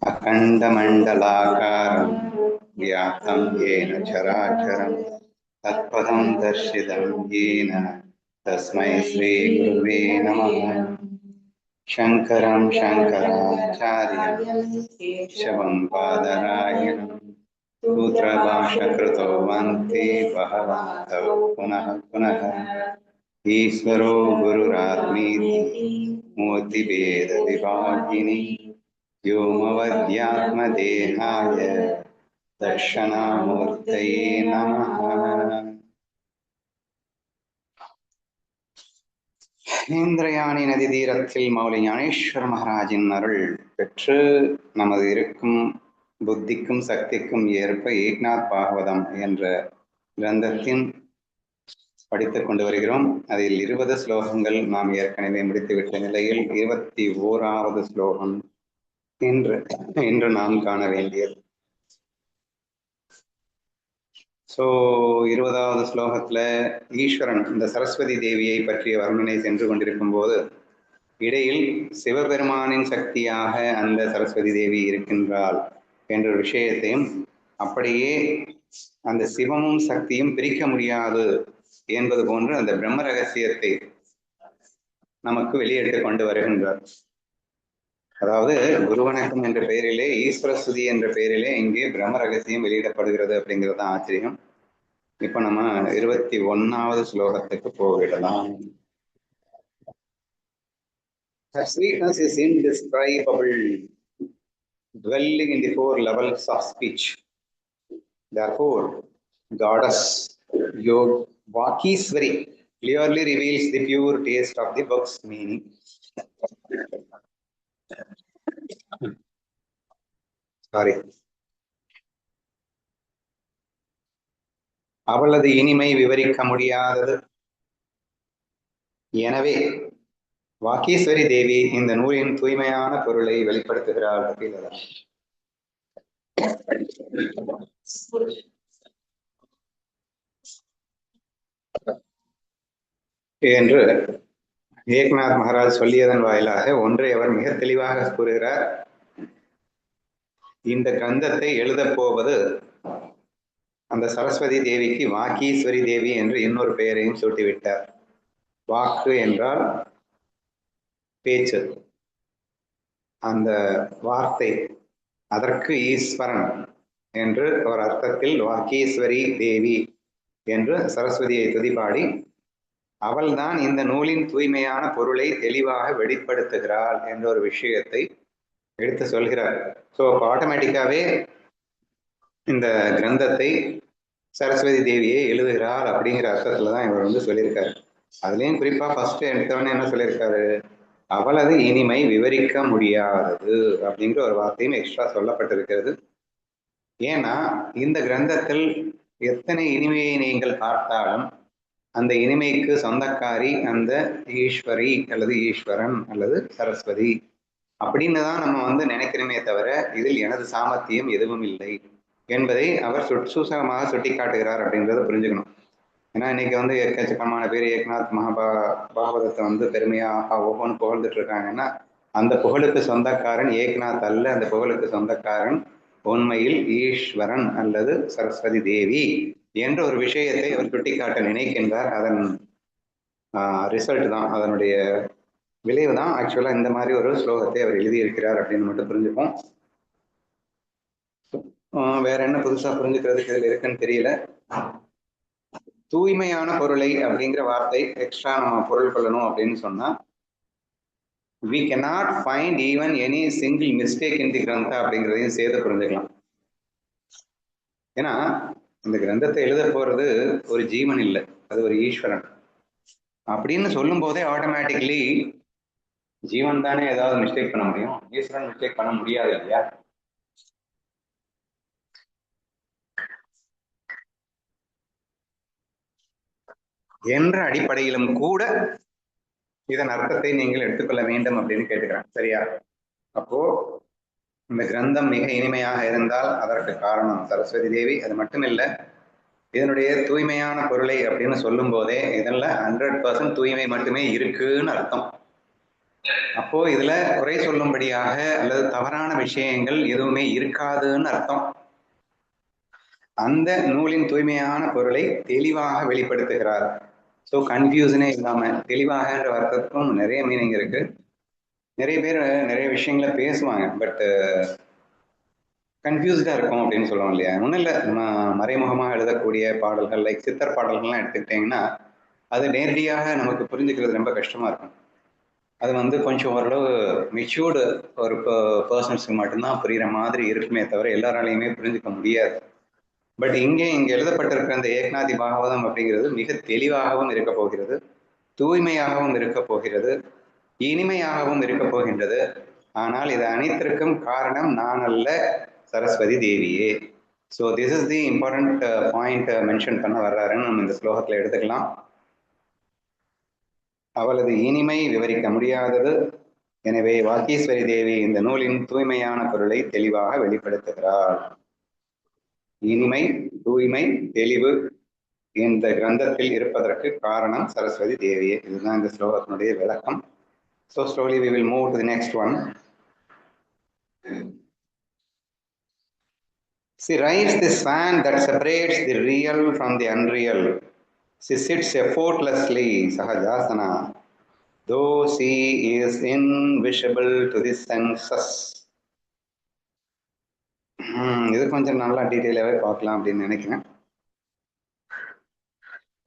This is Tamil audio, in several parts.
अखण्डमण्डलाकारं व्याप्तं येन चराचरं तत्पदं दर्शितं येन तस्मै श्रीगुरुवे नमः। शङ्करं शङ्कराचार्यं केशवं बादरायणं सूत्रभाष्यकृतो वन्ते भगवन्तौ पुनः पुनः। ईश्वरो गुरुरात्मेति मूर्तिभेदविभागिनी व्योमवद्यात्मदेहाय दक्षिणामूर्तये नमः। இந்திரயாணி நதி தீரத்தில் மௌலி ஞானேஸ்வர மகாராஜின் அருள் பெற்று நமது இருக்கும் புத்திக்கும் சக்திக்கும் ஏற்ப ஏக்நாத் பாகவதம் என்ற கிரந்தத்தின் படித்துக் கொண்டு வருகிறோம். அதில் 20 ஸ்லோகங்கள் நாம் ஏற்கனவே முடித்துவிட்ட நிலையில் 21வது ஸ்லோகம் இன்று நாம் காண வேண்டியது. 20வது ஸ்லோகத்துல ஈஸ்வரன் இந்த சரஸ்வதி தேவியை பற்றிய வர்ணனை சென்று கொண்டிருக்கும் போது இடையில் சிவபெருமானின் சக்தியாக அந்த சரஸ்வதி தேவி இருக்கின்றாள் என்ற விஷயத்தையும், அப்படியே அந்த சிவமும் சக்தியும் பிரிக்க முடியாது என்பது போன்று அந்த பிரம்ம ரகசியத்தை நமக்கு வெளியிட்டு கொண்டு வருகின்றார். அதாவது குருவணக்கம் என்ற பெயரிலே, ஈஸ்வர ஸ்துதி என்ற பெயரிலே இங்கே பிரம்ம ரகசியம் வெளியிடப்படுகிறது அப்படிங்கிறது தான் ஆச்சரியம். இப்ப நம்ம 21வது ஸ்லோகத்துக்கு போயிடலாம். Her sweetness is indescribable, dwelling in the 4 levels of speech. Therefore, goddess Vakiswari clearly reveals the pure taste of the book's meaning. அவளது இனிமை விவரிக்க முடியாதது. எனவே வாக்கீஸ்வரி தேவி இந்த நூலின் தூய்மையான பொருளை வெளிப்படுத்துகிறாள் என்று ஏக்நாத் மகாராஜ் சொல்லியதன் வாயிலாக ஒன்றை அவர் மிக தெளிவாக கூறுகிறார். இந்த கிரந்தத்தை எழுதப் போவது அந்த சரஸ்வதி தேவிக்கு வாக்கீஸ்வரி தேவி என்று இன்னொரு பெயரையும் சூட்டிவிட்டார். வாக்கு என்றால் பேச்சு, அந்த வார்த்தை, அதற்கு ஈஸ்வரன் என்று ஒரு அர்த்தத்தில் வாக்கீஸ்வரி தேவி என்று சரஸ்வதியை துதிபாடி அவள்தான் இந்த நூலின் தூய்மையான பொருளை தெளிவாக வெளிப்படுத்துகிறாள் என்ற ஒரு விஷயத்தை எடுத்து சொல்கிறார். ஸோ ஆட்டோமேட்டிக்காவே இந்த கிரந்தத்தை சரஸ்வதி தேவியை எழுதுகிறாள் அப்படிங்கிற அர்த்தத்துல தான் இவர் சொல்லியிருக்காரு. அதுலேயும் குறிப்பா ஃபர்ஸ்ட் எடுத்தவொடனே என்ன சொல்லியிருக்காரு, அவளது இனிமை விவரிக்க முடியாதது அப்படிங்கிற ஒரு வார்த்தையும் எக்ஸ்ட்ரா சொல்லப்பட்டிருக்கிறது. ஏன்னா இந்த கிரந்தத்தில் எத்தனை இனிமையை நீங்கள் பார்த்தாலும் அந்த இனிமைக்கு சொந்தக்காரி அந்த ஈஸ்வரி அல்லது ஈஸ்வரன் அல்லது சரஸ்வதி அப்படின்னு தான் நம்ம நினைக்கிறோமே தவிர இதில் எனது சாமர்த்தியம் எதுவும் இல்லை என்பதை அவர் சூசகமாக சுட்டி காட்டுகிறார் அப்படின்றத புரிஞ்சுக்கணும். ஏன்னா இன்னைக்கு எக்கச்சக்கமான பேர் ஏக்நாத் பாகவதத்தை பெருமையாக ஒவ்வொன்று புகழ்ந்துட்டு இருக்காங்கன்னா அந்த புகழுக்கு சொந்தக்காரன் ஏக்நாத் அல்ல, அந்த புகழுக்கு சொந்தக்காரன் உண்மையில் ஈஸ்வரன் அல்லது சரஸ்வதி தேவி என்ற ஒரு விஷயத்தை அவர் சுட்டிக்காட்ட நினைக்கின்றார். அதன் ரிசல்ட் தான், அதனுடைய விளைவு தான் ஆக்சுவலா இந்த மாதிரி ஒரு ஸ்லோகத்தை அவர் எழுதியிருக்கிறார் அப்படின்னு மட்டும் புரிஞ்சுப்போம். வேற என்ன புதுசா புரிஞ்சுக்கிறதுக்கு இதுல இருக்குன்னு தெரியல. தூய்மையான பொருளை அப்படிங்கிற வார்த்தை எக்ஸ்ட்ரா நம்ம பொருள் கொள்ளணும் அப்படின்னு சொன்னா we cannot find even any single mistake in the கிரந்தா அப்படிங்கிறதையும் சேர்த்து புரிஞ்சுக்கலாம். ஏன்னா இந்த கிரந்தத்தை எழுத போறது ஒரு ஜீவன் இல்லை, அது ஒரு ஈஸ்வரன் அப்படின்னு சொல்லும் போதே ஆட்டோமேட்டிக்கலி ஜீவன் தானே ஏதாவது மிஸ்டேக் பண்ண முடியும், ஈஸ்வரன் மிஸ்டேக் பண்ண முடியாது இல்லையா? என்ற அடிப்படையிலும் கூட இதன் அர்த்தத்தை நீங்கள் எடுத்துக்கொள்ள வேண்டும் அப்படின்னு கேட்டுக்கிறேன். சரியா? அப்போ இந்த கிரந்தம் மிக இனிமையாக இருந்தால் அதற்கு காரணம் சரஸ்வதி தேவி. அது மட்டும் இல்லை, இதனுடைய தூய்மையான பொருளை அப்படின்னு சொல்லும் போதே இதெல்லாம் 100% தூய்மை மட்டுமே இருக்குன்னு அர்த்தம். அப்போ இதுல குறை சொல்லும்படியாக அல்லது தவறான விஷயங்கள் எதுவுமே இருக்காதுன்னு அர்த்தம். அந்த நூலின் தூய்மையான பொருளை தெளிவாக வெளிப்படுத்துகிறார். ஸோ கன்ஃபியூஷனே இல்லாம தெளிவாகன்ற அர்த்தத்துக்கும் நிறைய மீனிங் இருக்கு. நிறைய பேர் நிறைய விஷயங்களை பேசுவாங்க, பட் கன்ஃபியூஸ்டா இருக்கும் அப்படின்னு சொல்லுவோம் இல்லையா. ஒன்றும் இல்லை, நம்ம மறைமுகமாக எழுதக்கூடிய பாடல்கள் லைக் சித்தர் பாடல்கள்லாம் எடுத்துக்கிட்டிங்கன்னா அது நேரடியாக நமக்கு புரிஞ்சுக்கிறது ரொம்ப கஷ்டமா இருக்கும். அது வந்து கொஞ்சம் ஓரளவு மெச்சூர்டு ஒரு பர்சன்ஸ்க்கு மட்டும்தான் புரிகிற மாதிரி இருக்குமே தவிர எல்லாராலையுமே புரிஞ்சுக்க முடியாது. பட் இங்கே எழுதப்பட்டிருக்கிற அந்த ஏக்நாதி பாகவதம் அப்படிங்கிறது மிக தெளிவாகவும் இருக்க போகிறது, தூய்மையாகவும் இருக்க போகிறது, இனிமையாகவும் இருக்க போகின்றது. ஆனால் இது அனைத்திற்கும் காரணம் நான் அல்ல, சரஸ்வதி தேவியே. So this is the important point mention பண்ண வர்றாருன்னு நம்ம இந்த ஸ்லோகத்தில் எடுத்துக்கலாம். அவளது இனிமை விவரிக்க முடியாதது. எனவே வாக்கீஸ்வரி தேவி இந்த நூலின் தூய்மையான பொருளை தெளிவாக வெளிப்படுத்துகிறார். இனிமை, தூய்மை, தெளிவு இந்த கிரந்தத்தில் இருப்பதற்கு காரணம் சரஸ்வதி தேவியே. இதுதான் இந்த ஸ்லோகத்தினுடைய விளக்கம். So slowly we will move to the next one. She rides the swan that separates the real from the unreal. She sits effortlessly, Sahajasana, though she is invisible to the senses. இது கொஞ்சம் நல்லா டீட்டெயிலாகவே பார்க்கலாம் அப்படின்னு நினைக்கிறேன்.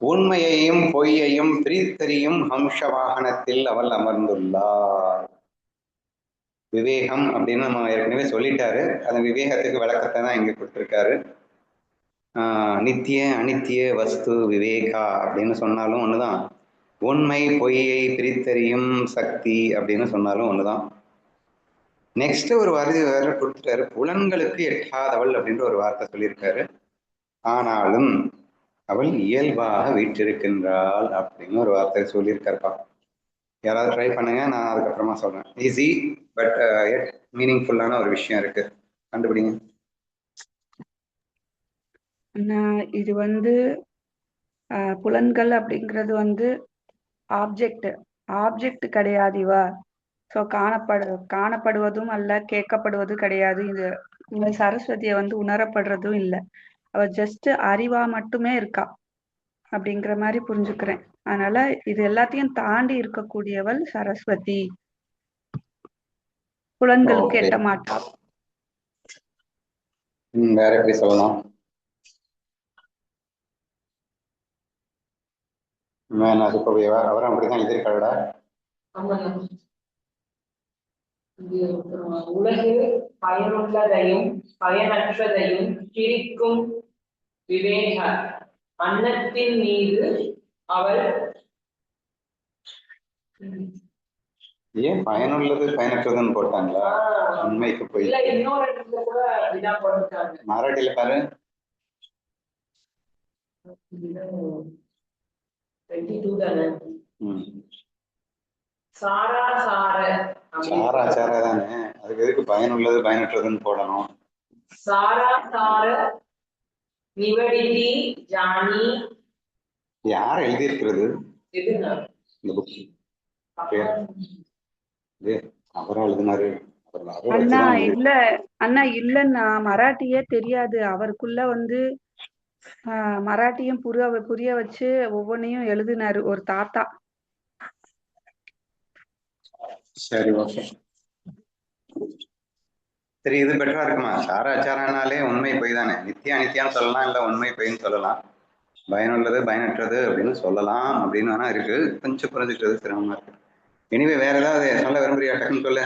உண்மையையும் பொய்யையும் பிரித்தறியும் ஹம்ச வாகனத்தில் அவள் அமர்ந்துள்ளார். விவேகம் அப்படின்னு நம்ம ஏற்கனவே சொல்லிட்டாரு. அந்த விவேகத்துக்கு விளக்கத்தை தான் இங்க கொடுத்துருக்காரு. நித்திய அனித்திய வஸ்து விவேகா அப்படின்னு சொன்னாலும் ஒண்ணுதான், உண்மை பொய்யை பிரித்தறியும் சக்தி அப்படின்னு சொன்னாலும் ஒண்ணுதான். நெக்ஸ்ட் ஒரு வார்த்தை வேற கொடுத்துட்டாரு, புலன்களுக்கு எட்டாதவள் அப்படின்ற ஒரு வார்த்தை சொல்லியிருக்காரு. ஆனாலும் அவள் இயல்பாக வீற்றிருக்கின்றாள் அப்படின்னு ஒரு வார்த்தை சொல்லியிருக்காருப்பா. யாராவது ட்ரை பண்ணுங்க, நான் அதுக்கப்புறமா சொல்றேன். ஈஸி பட் மீனிங்ஃபுல்லான ஒரு விஷயம் இருக்கு, கண்டுபிடிங்க. இது வந்து புலன்கள் அப்படிங்கிறது வந்து ஆப்ஜெக்ட் கிடையாது இவா. ஸோ காணப்படுவதும் அல்ல, கேட்கப்படுவது கிடையாது. இந்த சரஸ்வதியை வந்து உணரப்படுறதும் இல்லை. அவ ஜஸ்ட் அறிவா மட்டுமே இருக்கா அப்படிங்கிற மாதிரி புரிஞ்சுக்கிறேன். அதனால இது எல்லாத்தையும் தாண்டி இருக்கக்கூடியவள் சரஸ்வதி, புலன்களுக்கு எட்ட மாட்டா. வேற எப்படி சொல்லலாம்? அவரும் அப்படிதான் எதிர்காலடா. உலகு பயனுள்ளதையும் பயனற்றதையும் பிரிக்கும் விவேக அன்னத்தின் மீது அவள். ஏன் பயனுள்ளது பயனற்றதுன்னு போட்டாங்களா? உண்மைக்கு போய் இன்னொரு இடத்துல கூட அப்படிதான் போட்டிருக்காங்க. மராட்டியில பாரு, 22 தானே. சாராசார தானே, அதுக்கு எதுக்கு பயனுள்ளது பயனற்றதுன்னு போடணும்? சாராசார நிவடிதி ஜானி. யார் எழுதியிருக்கிறது இந்த புக்? அவரா எழுதினாரு? அண்ணா இல்லன்னா மராட்டியே தெரியாது. அவருக்குள்ள வந்து மராட்டியும் புரிய வச்சு ஒவ்வொன்னையும் எழுதினாரு ஒரு தாத்தா. சரி, ஓகே, சரி, இது பெட்டரா இருக்குமா? சாராச்சாரனாலே உண்மை பொய் தானே, நித்தியா நித்தியான்னு சொல்லலாம், இல்ல உண்மை பொய்ன்னு சொல்லலாம், பயனுள்ளது பயனற்றது அப்படின்னு சொல்லலாம் அப்படின்னு வேணா இருக்கு. கொஞ்சம் புரிஞ்சுக்கிறது சிரமமா இருக்கு. எனிவே வேற ஏதாவது சொல்ல விரும்புறியா? டக்குன்னு சொல்ல.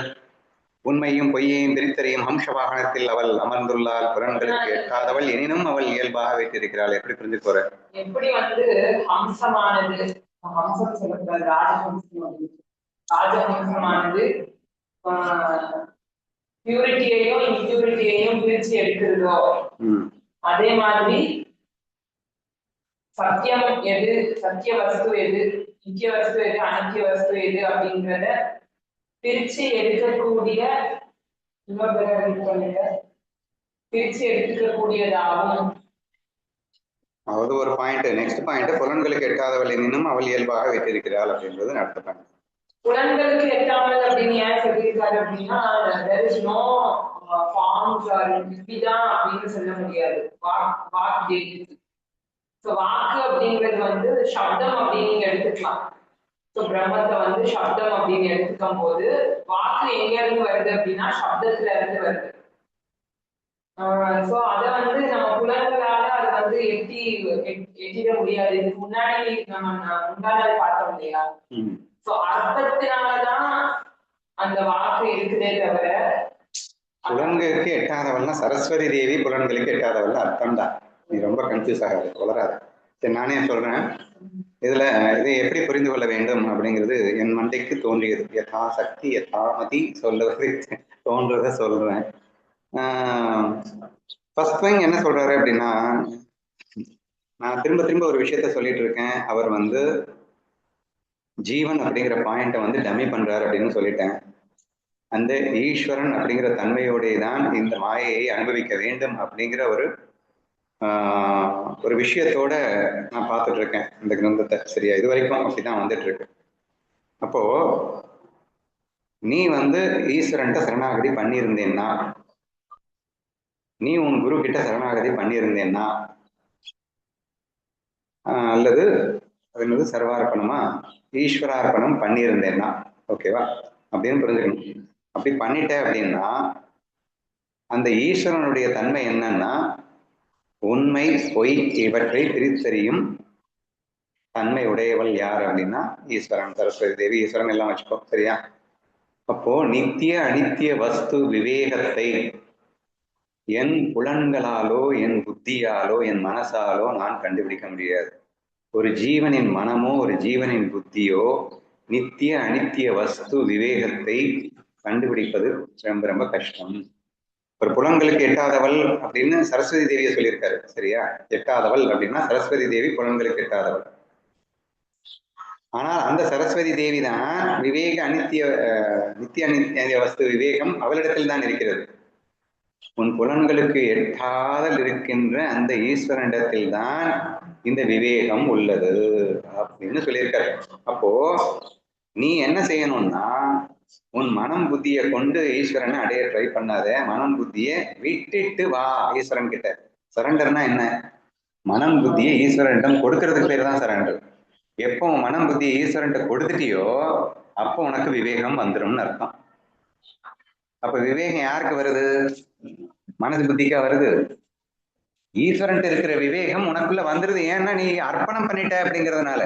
உண்மையும் பொய்யையும் பிரித்தறியும் ஹம்ச வாகனத்தில் அவள் அமர்ந்துள்ளாள், புறன்களுக்கு எட்டாதவள், எனினும் அவள் இயல்பாக வைத்திருக்கிறாள். எப்படி புரிஞ்சு போற? எப்படி வந்து ஹம்சமானது, ஹம்சம் சொல்லக்கூடாது, ராஜஹம்சமானது பியூரிட்டியையும் இம்பியூரிட்டியையும் பிரிச்சு எடுக்கிறதோ, அதே மாதிரி சத்தியம் எது, சத்திய வஸ்து எது, நித்திய வஸ்து எது, அனித்திய வஸ்து எது அப்படிங்கிறத பிரிச்சு எடுக்கக்கூடிய பிரிச்சு எடுத்துக்கக்கூடியதாகும். அதாவது ஒரு பாயிண்ட். நெக்ஸ்ட் பாயிண்ட், புலன்களுக்கு எட்டாதவள் எனினும் அவள் இயல்பாக வைத்திருக்கிறாள் அப்படின்றது அடுத்த பாயிண்ட். புலன்களுக்கு எட்டாமல் அப்படின்னு ஏன் சொல்லியிருக்காரு அப்படின்னா there is no forms or இப்படிதான் அப்படின்னு சொல்ல முடியாது. வாக் ஜெயிக்குது. ஸோ வாக்கு அப்படிங்கிறது வந்து சப்தம் அப்படின்னு நீங்க எடுத்துக்கலாம். ஸோ பிரம்மத்தை வந்து சப்தம் அப்படின்னு எடுத்துக்கும் போது வாக்கு எங்க இருந்து வருது அப்படின்னா சப்தத்துல இருந்து வருது. ஸோ அதை வந்து நம்ம புலன்களால அதை வந்து எட்டிட முடியாது. இதுக்கு முன்னாடி நம்ம முன்னாடி பார்த்தோம் இல்லையா? ஸோ அர்த்தத்தினாலதான் அந்த வாக்கு இருக்குதே தவிர புலன்களுக்கு எட்டாதவள்னா சரஸ்வதி தேவி, புலன்களுக்கு எட்டாதவள் அர்த்தம் தான். நீ ரொம்ப கன்ஃபியூஸ் ஆகாது, வளராது. சரி, நானே சொல்றேன். இதுல இதை எப்படி புரிந்து கொள்ள வேண்டும் அப்படிங்கிறது என் மண்டைக்கு தோன்றியது. யதா சக்தி யதாமதி சொல்லுவது தோன்றத சொல்றேன். ஃபர்ஸ்ட் திங் என்ன சொல்றாரு அப்படின்னா, நான் திரும்ப திரும்ப ஒரு விஷயத்த சொல்லிட்டு இருக்கேன். அவர் வந்து ஜீவன் அப்படிங்கிற பாயிண்ட்டை வந்து டம்மி பண்றாரு அப்படின்னு சொல்லிட்டேன். அந்த ஈஸ்வரன் அப்படிங்கிற தன்மையோடைய தான் இந்த மாயையை அனுபவிக்க வேண்டும் அப்படிங்கிற ஒரு விஷயத்தோட நான் பார்த்துட்டு இருக்கேன் இந்த கிரந்தத்தை. சரியா, இது வரைக்கும் அப்படிதான் வந்துட்டு இருக்கு. அப்போ நீ வந்து ஈஸ்வரன்ட்ட சரணாகதி பண்ணியிருந்தேன்னா, நீ உன் குரு கிட்ட சரணாகதி பண்ணியிருந்தேன்னா, அல்லது அது என்னது சர்வார்ப்பணமா ஈஸ்வரார்ப்பணம் பண்ணியிருந்தேன்னா, ஓகேவா அப்படின்னு புரிஞ்சுக்கணும். அப்படி பண்ணிட்ட அப்படின்னா அந்த ஈஸ்வரனுடைய தன்மை என்னன்னா, உண்மை பொய் இவற்றை பிரித்தறியும் தன்மை உடையவள் யார் அப்படின்னா ஈஸ்வரன், சரஸ்வதி தேவி, ஈஸ்வரன் எல்லாம் வச்சுக்கோ. சரியா? அப்போ நித்திய அனித்திய வஸ்து விவேகத்தை என் புலன்களாலோ என் புத்தியாலோ என் மனசாலோ நான் கண்டுபிடிக்க முடியாது. ஒரு ஜீவனின் மனமோ ஒரு ஜீவனின் புத்தியோ நித்திய அனித்திய வஸ்து விவேகத்தை கண்டுபிடிப்பது ரொம்ப ரொம்ப கஷ்டம். ஒரு புலன்களுக்கு எட்டாதவள் அப்படின்னு சரஸ்வதி தேவியை சொல்லியிருக்காரு. சரியா? எட்டாதவள் அப்படின்னா சரஸ்வதி தேவி புலன்களுக்கு எட்டாதவள். ஆனால் அந்த சரஸ்வதி தேவி தான் விவேக நித்திய அனித்திய வஸ்து விவேகம் அவளிடத்தில் தான் இருக்கிறது. உன் புலன்களுக்கு எட்டாதல் இருக்கின்ற அந்த ஈஸ்வரனிடத்தில் தான் இந்த விவேகம் உள்ளது அப்படின்னு சொல்லியிருக்காரு. அப்போ நீ என்ன செய்யணும்னா, உன் மனம் புத்தியை கொண்டு ஈஸ்வரனை அடைய ட்ரை பண்ணாத. மனம் புத்தியை விட்டுட்டு வா ஈஸ்வரன் கிட்ட. சரண்டர்னா என்ன? மனம் புத்தியை ஈஸ்வரனிடம் கொடுக்கறதுக்கு பேர் தான் சரண்டர். எப்போ மனம் புத்தியை ஈஸ்வரன்ட்ட கொடுத்துட்டியோ அப்போ உனக்கு விவேகம் வந்துரும்னு அர்த்தம். அப்ப விவேகம் யாருக்கு வருது? மனது புத்திக்கா வருது? ஈஸ்வரன்ட்ட இருக்கிற விவேகம் உனக்குள்ள வந்துருது. ஏன்னா நீ அர்ப்பணம் பண்ணிட்ட அப்படிங்கிறதுனால.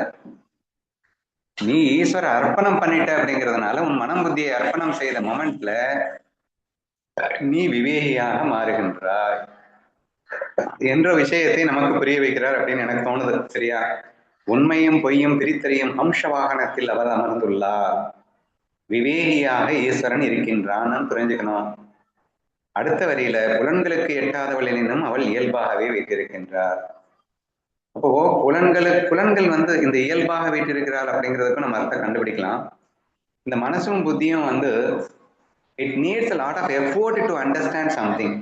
நீ ஈஸ்வர அர்ப்பணம் பண்ணிட்ட அப்படிங்கிறதுனால உன் மனம் புத்தியை அர்ப்பணம் செய்த மொமெண்ட்ல நீ விவேகியாக மாறுகின்றாய் என்ற விஷயத்தை நமக்கு புரிய வைக்கிறார் அப்படின்னு எனக்கு தோணுது. சரியா? உண்மையும் பொய்யும் பிரித்தறியும் ஹம்ச வாகனத்தில் அவர் அமர்ந்துள்ளார். விவேகியாக ஈஸ்வரன் இருக்கின்றான்னு புரிஞ்சுக்கணும். அடுத்த வரியில புலன்களுக்கு எட்டாதவள் எனினும் அவள் இயல்பாகவே வைத்திருக்கின்றார். அப்போ புலன்கள் வந்து இந்த இயல்பாக வைத்திருக்கிறாள் அப்படிங்கிறதுக்கும் நம்ம அர்த்தம் கண்டுபிடிக்கலாம். இந்த மனசும் புத்தியும் வந்து it needs a lot of effort to understand something.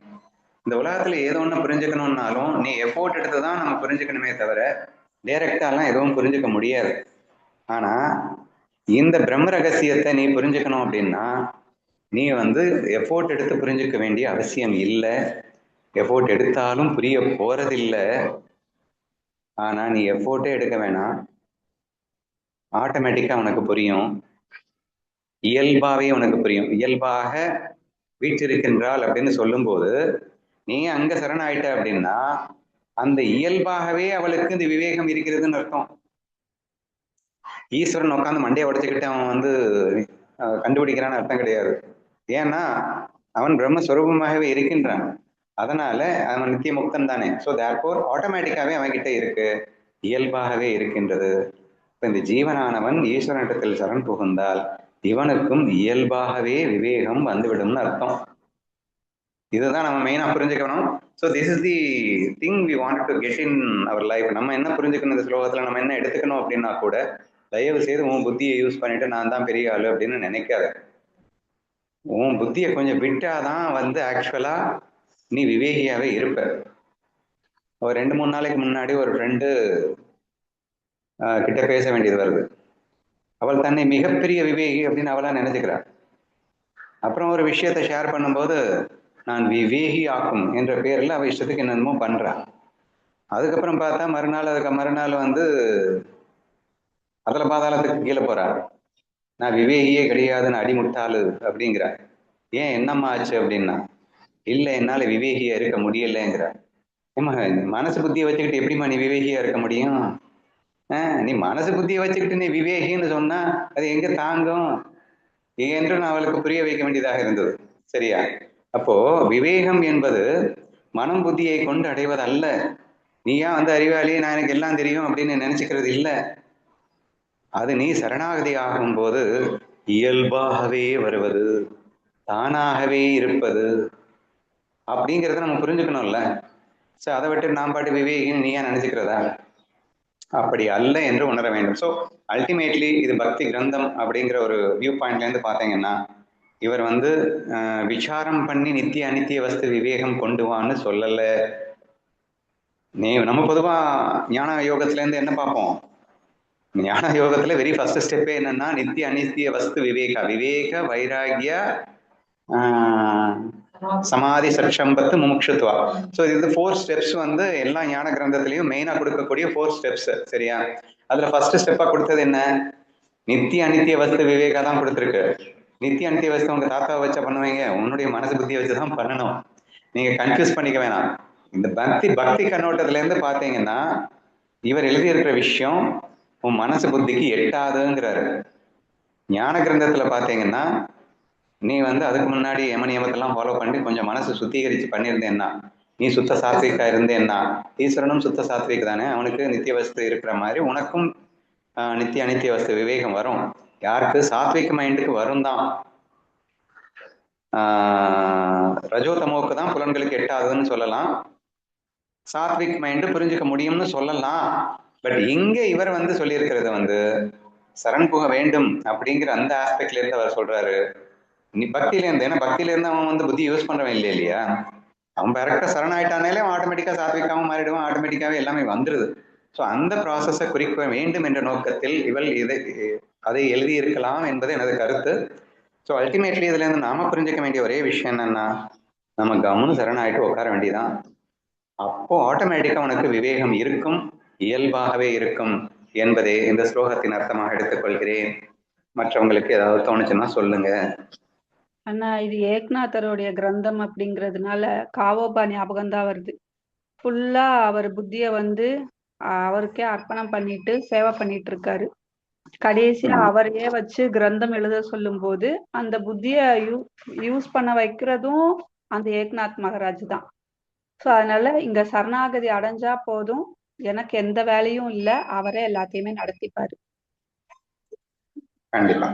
இந்த உலகத்துல ஏதோ ஒண்ணு புரிஞ்சுக்கணும்னாலும் நீ எஃபோர்ட் எடுத்துதான் நம்ம புரிஞ்சுக்கணுமே தவிர டைரக்டாலாம் எதுவும் புரிஞ்சுக்க முடியாது. ஆனா இந்த பிரம்ம ரகசியத்தை நீ புரிஞ்சுக்கணும் அப்படின்னா நீ வந்து எஃபோர்ட் எடுத்து புரிஞ்சுக்க வேண்டிய அவசியம் இல்லை. எஃபோர்ட் எடுத்தாலும் புரிய போறதில்லை. ஆனா நீ எஃபோர்ட்டே எடுக்க வேணாம், ஆட்டோமேட்டிக்கா உனக்கு புரியும். இயல்பாவே உனக்கு புரியும். இயல்பாக வீற்றிருக்கின்றாள் அப்படின்னு சொல்லும் போது நீ அங்க சரணாயிட்ட அப்படின்னா அந்த இயல்பாகவே அவளுக்கு இந்த விவேகம் இருக்கிறதுன்னு அர்த்தம். ஈஸ்வரன் உட்காந்து மண்டையை உடைச்சுக்கிட்டு அவன் வந்து கண்டுபிடிக்கிறான்னு அர்த்தம் கிடையாது. ஏன்னா அவன் பிரம்மஸ்வரூபமாகவே இருக்கின்றான். அதனால அவன் நித்திய முக்தன் தானே. ஸோ தேர்ஃபோர் ஆட்டோமேட்டிக்காவே அவன் கிட்ட இருக்கு, இயல்பாகவே இருக்கின்றது. இப்ப இந்த ஜீவனானவன் ஈஸ்வரனிடத்தில் சரண் புகுந்தால் இவனுக்கும் இயல்பாகவே விவேகம் வந்துவிடும்னு அர்த்தம். இதுதான் நம்ம மெயினா புரிஞ்சுக்கணும். So this is the thing we wanted to get in our life. நம்ம என்ன புரிஞ்சுக்கணும் இந்த ஸ்லோகத்துல, நம்ம என்ன எடுத்துக்கணும் அப்படின்னா கூட, தயவு செய்து உன் புத்தியை யூஸ் பண்ணிட்டு நான் தான் பெரிய ஆளு அப்படின்னு நினைக்காத. உன் புத்தியை கொஞ்சம் விட்டாதான் வந்து ஆக்சுவலா நீ விவேகியாவே இருப்ப. ஒரு 2-3 நாளைக்கு முன்னாடி ஒரு ஃப்ரெண்டு கிட்ட பேச வேண்டியது வருது. அவள் தன்னை மிகப்பெரிய விவேகி அப்படின்னு அவளா நினைச்சுக்கிறாள். அப்புறம் ஒரு விஷயத்தை ஷேர் பண்ணும்போது நான் விவேகி ஆக்கும் என்ற பேர்ல அவ இஷ்டத்துக்கு என்னென்னமோ பண்றான். அதுக்கப்புறம் பார்த்தா அதுக்கு மறுநாள் அதில் பாதாளத்துக்கு கீழே போறாள். நான் விவேகியே கிடையாதுன்னு அடிமுட்டாளு அப்படிங்கிற. ஏன் என்னம்மா ஆச்சு அப்படின்னா, இல்லை என்னால விவேகியா இருக்க முடியலைங்கிற. ஏமா மனசு புத்தியை வச்சுக்கிட்டு எப்படிமா நீ விவேகியா இருக்க முடியும்? நீ மனசு புத்தியை வச்சுக்கிட்டு நீ விவேகின்னு சொன்னா அது எங்க தாங்கும் என்று நான் அவளுக்கு புரிய வைக்க வேண்டியதாக இருந்தது. சரியா? அப்போ விவேகம் என்பது மனம் புத்தியை கொண்டு அடைவது அல்ல. நீயா அறிவாளி, நான் எனக்கு எல்லாம் தெரியும் அப்படின்னு நினைச்சுக்கிறது இல்லை. அது நீ சரணாகதி ஆகும் போது இயல்பாகவே வருவது, தானாகவே இருப்பது அப்படிங்கிறத நம்ம புரிஞ்சுக்கணும்ல. ஸோ அதை விட்டு நான் பாட்டு விவேகின்னு நீயா நினைச்சுக்கிறதா? அப்படி அல்ல என்று உணர வேண்டும். ஸோ அல்டிமேட்லி இது பக்தி கிரந்தம் அப்படிங்கிற ஒரு வியூ பாயிண்ட்லேருந்து பார்த்தீங்கன்னா, இவர் விசாரம் பண்ணி நித்திய அனித்திய வஸ்து விவேகம் கொண்டு வான்னு சொல்லலை. நம்ம பொதுவா ஞான யோகத்திலேருந்து என்ன பார்ப்போம்? ஞான யோகத்துல வெரி ஃபர்ஸ்ட் ஸ்டெப்பே என்னன்னா நித்திய அனித்திய வஸ்து விவேக வைராகிய சமாதி சட்சம்பத்து முமுட்சுத்வா. ஸோ இது 4 ஸ்டெப்ஸ் எல்லா ஞான கிரந்தத்திலையும் மெயினா கொடுக்கக்கூடிய 4 ஸ்டெப்ஸ். சரியா? அதுல ஃபர்ஸ்ட் ஸ்டெப்பா கொடுத்தது என்ன? நித்திய அனித்திய வஸ்து விவேகா தான் கொடுத்துருக்கு. நித்திய அனித்திய வஸ்து உங்க தாத்தாவை வச்சா பண்ணுவீங்க, உன்னுடைய மனசு புத்தியை வச்சுதான் பண்ணணும். நீங்க கன்ஃபியூஸ் பண்ணிக்க வேணாம். இந்த பக்தி கண்ணோட்டத்துல இருந்து பாத்தீங்கன்னா இவர் எழுதியிருக்கிற விஷயம் உன் மனசு புத்திக்கு எட்டாதுங்கிறாரு. ஞான கிரந்தத்துல பாத்தீங்கன்னா நீ அதுக்கு முன்னாடி யமனியமத்தெல்லாம் ஃபாலோ பண்ணி கொஞ்சம் மனசு சுத்திகரிச்சு பண்ணியிருந்தேன்னா, நீ சுத்த சாத்விகா இருந்தேன்னா, ஈஸ்வரனும் சுத்த சாத்விக் தானே, அவனுக்கு நித்திய வஸ்து இருக்கிற மாதிரி உனக்கும் நித்திய அனித்திய வஸ்து விவேகம் வரும். யாருக்கு? சாத்விக் மைண்டுக்கு வரும் தான். ரஜோதமோக்கு தான் புலன்களுக்கு எட்டாதுன்னு சொல்லலாம். சாத்விக் மைண்டு புரிஞ்சுக்க முடியும்னு சொல்லலாம். பட் இங்க இவர் சொல்லியிருக்கிறது சரண் புக வேண்டும் அப்படிங்கிற அந்த ஆஸ்பெக்ட்ல இருந்து அவர் சொல்றாரு. நீ பக்தியில இருந்து, ஏன்னா பக்தியில இருந்து அவன் புத்தி யூஸ் பண்றவன் இல்லையா? அவன் கரெக்டா சரணாயிட்டானே அவன் ஆட்டோமேட்டிக்கா சாத்விக்காவும் மாறிடுவான், ஆட்டோமேட்டிக்காவே எல்லாமே வந்துருது. ஸோ அந்த ப்ராசஸை குறிக்க வேண்டும் என்ற நோக்கத்தில் இவள் அதை எழுதியிருக்கலாம் என்பது எனது கருத்து. ஸோ அல்டிமேட்லி இதுல இருந்து நாம புரிஞ்சுக்க வேண்டிய ஒரே விஷயம் என்னன்னா, நம்ம கம்முன்னு சரணாயிட்டு உட்கார வேண்டியதான். அப்போ ஆட்டோமேட்டிக்கா உனக்கு விவேகம் இருக்கும், இயல்பாகவே இருக்கும் என்பதே இந்த ஸ்லோகத்தின் அர்த்தமாக எடுத்துக்கொள்கிறேன். மற்றவங்களுக்கு ஏதாவது தோணுச்சுன்னா சொல்லுங்க. அண்ணா, இது ஏக்நாதருடைய கிரந்தம் அப்படிங்கிறதுனால காவோபா ஞாபகம் தான் வருது. ஃபுல்லா அவர் புத்திய அவருக்கே அர்ப்பணம் பண்ணிட்டு சேவை பண்ணிட்டு இருக்காரு. கடைசியா அவரையே வச்சு கிரந்தம் எழுத சொல்லும் போது அந்த புத்திய யூஸ் பண்ண வைக்கிறதும் அந்த ஏக்நாத் மகாராஜ் தான். ஸோ அதனால இங்க சரணாகதி அடைஞ்சா போதும், எனக்கு எந்த வேலையும் இல்லை, அவரே எல்லாத்தையுமே நடத்திப்பாரு. கண்டிப்பா.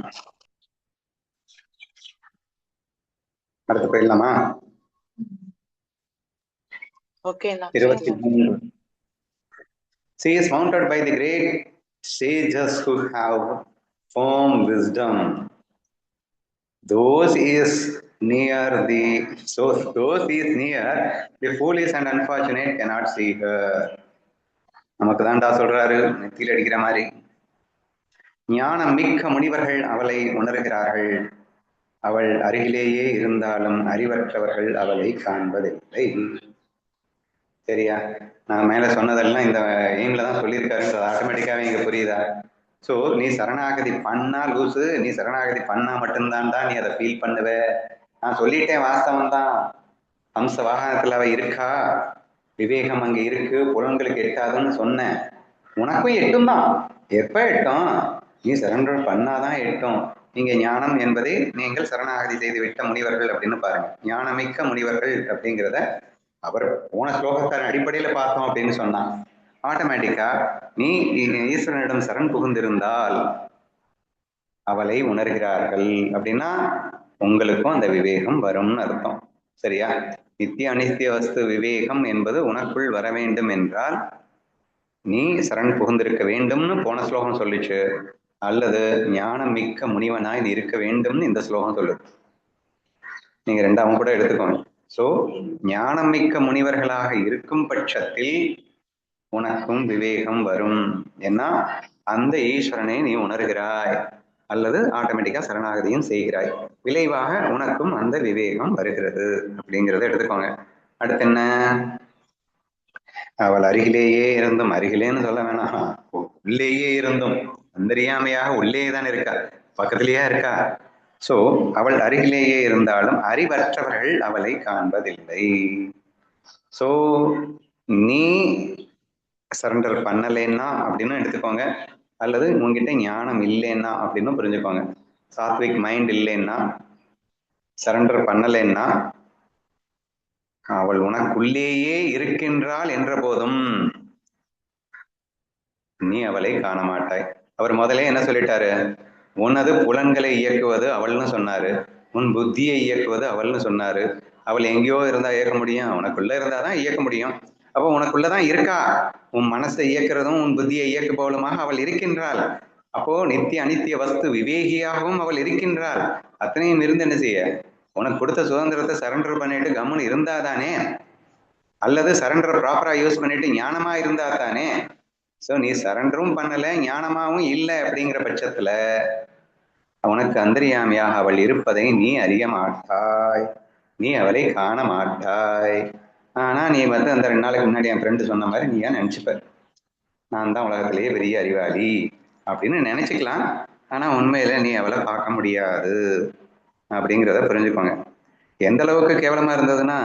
அடுத்து போயிடலாமா? Okay, 23. She is mounted by the great sages who have firm wisdom. Those is near the foolish and unfortunate cannot see her. நமக்கு தான்டா சொல்றாரு, நெத்தியில் அடிக்கிற மாதிரி. ஞானம் மிக்க முனிவர்கள் அவளை உணர்கிறார்கள். அவள் அருகிலேயே இருந்தாலும் அறிவற்றவர்கள் அவளை காண்பதில்லை. சரியா? நான் மேல சொன்னதெல்லாம் இந்த எய்ம்ல தான் சொல்லியிருக்காருன்றது ஆட்டோமேட்டிக்காவே இங்க புரியுதா? ஸோ நீ சரணாகதி பண்ணா லூசு, நீ சரணாகதி பண்ணா மட்டும்தான் நீ அதை ஃபீல் பண்ணுவ. நான் சொல்லிட்டேன், வாஸ்தவம் தான். அம்ச வாகனத்துல அவ இருக்கா, விவேகம் அங்க இருக்கு, புலன்களுக்கு எட்டாதுன்னு சொன்னேன். உனக்கும் எட்டும் தான். எப்ப எட்டும்? நீ சரண்டர் பண்ணாதான் எட்டும். நீங்க ஞானம் என்பதை நீங்கள் சரணாகதி செய்து விட்ட முனிவர்கள் அப்படின்னு பாருங்க. ஞானமிக்க முனிவர்கள் அப்படிங்கிறத அவர் போன ஸ்லோகத்தின் அடிப்படையில பார்த்தோம் அப்படின்னு சொன்னா, ஆட்டோமேட்டிக்கா நீ ஈஸ்வரனிடம் சரண் புகுந்திருந்தால் அவளை உணர்கிறார்கள் அப்படின்னா உங்களுக்கும் அந்த விவேகம் வரும்னு அர்த்தம். சரியா? நித்திய அனித்திய வஸ்து விவேகம் என்பது உனக்குள் வர வேண்டும் என்றால் நீ சரண் புகுந்திருக்க வேண்டும்னு போன ஸ்லோகம் சொல்லிச்சு, அல்லது ஞானம் மிக்க முனிவனாய் நீ இருக்க வேண்டும்னு இந்த ஸ்லோகம் சொல்லுது. நீங்க ரெண்டாவும் கூட எடுத்துக்கோங்க. சோ ஞானம் மிக்க முனிவர்களாக இருக்கும் பட்சத்தில் உனக்கும் விவேகம் வரும். ஏன்னா அந்த ஈஸ்வரனை நீ உணர்கிறாய் அல்லது ஆட்டோமேட்டிக்கா சரணாகதியும் செய்கிறாய். விளைவாக உனக்கும் அந்த விவேகம் வருகிறது அப்படிங்கிறத எடுத்துக்கோங்க. அடுத்து என்ன? அவள் அருகிலேயே இருந்தும், அருகிலேன்னு சொல்ல வேணாம், உள்ளேயே இருந்தும், அந்தரியாமையாக உள்ளே தான் இருக்கா, பக்கத்திலேயே இருக்கா. சோ அவள் அருகிலேயே இருந்தாலும் அறிவற்றவர்கள் அவளை காண்பதில்லை. சோ நீ சரண்டர் பண்ணலைன்னா அப்படின்னு எடுத்துக்கோங்க, அல்லது உங்ககிட்ட ஞானம் இல்லைன்னா அப்படின்னு புரிஞ்சுக்கோங்க. சாத்விக் மைண்ட் இல்லைன்னா, சரண்டர் பண்ணலைன்னா, அவள் உனக்குள்ளேயே இருக்கின்றாள் என்ற போதும் நீ அவளை காண மாட்டாய். அவர் முதலே என்ன சொல்லிட்டாரு? உனது புலன்களை இயக்குவது அவள்னு சொன்னாரு, உன் புத்தியை இயக்குவது அவள்னு சொன்னாரு. அவள் எங்கேயோ இருந்தா இயக்க முடியும்? உனக்குள்ள இருந்தாதான் இயக்க முடியும். அப்போ உனக்குள்ளதான் இருக்கா. உன் மனசை இயக்குறதும் உன் புத்தியை இயக்குபவளுமாக அவள் இருக்கின்றாள். அப்போ நித்திய அனித்திய வஸ்து விவேகியாகவும் அவள் இருக்கின்றாள். அத்தனையும் இருந்து என்ன செய்ய? உனக்கு கொடுத்த சுதந்திரத்தை சரண்டர் பண்ணிட்டு கம்முன்னு இருந்தாதானே, அல்லது சரண்டர் ப்ராப்பரா யூஸ் பண்ணிட்டு ஞானமா இருந்தா தானே. சோ நீ சரண்டரும் பண்ணல, ஞானமாவும் இல்லை. அப்படிங்கிற பட்சத்துல உனக்கு அந்தரியாமையாக அவள் இருப்பதை நீ அறிய மாட்டாய், நீ அவளை காண மாட்டாய். ஆனா நீ வந்து அந்த 2 நாளைக்கு முன்னாடி என் ஃப்ரெண்டு சொன்ன மாதிரி நீ ஏன் நினைச்சுப்ப, நான் தான் உலகத்திலேயே பெரிய அறிவாளி அப்படின்னு நினைச்சுக்கலாம். ஆனா உண்மையில நீ அவளை பார்க்க முடியாது அப்படிங்கிறத புரிஞ்சுக்கோங்க. எந்த அளவுக்கு கேவலமா இருந்ததுன்னா,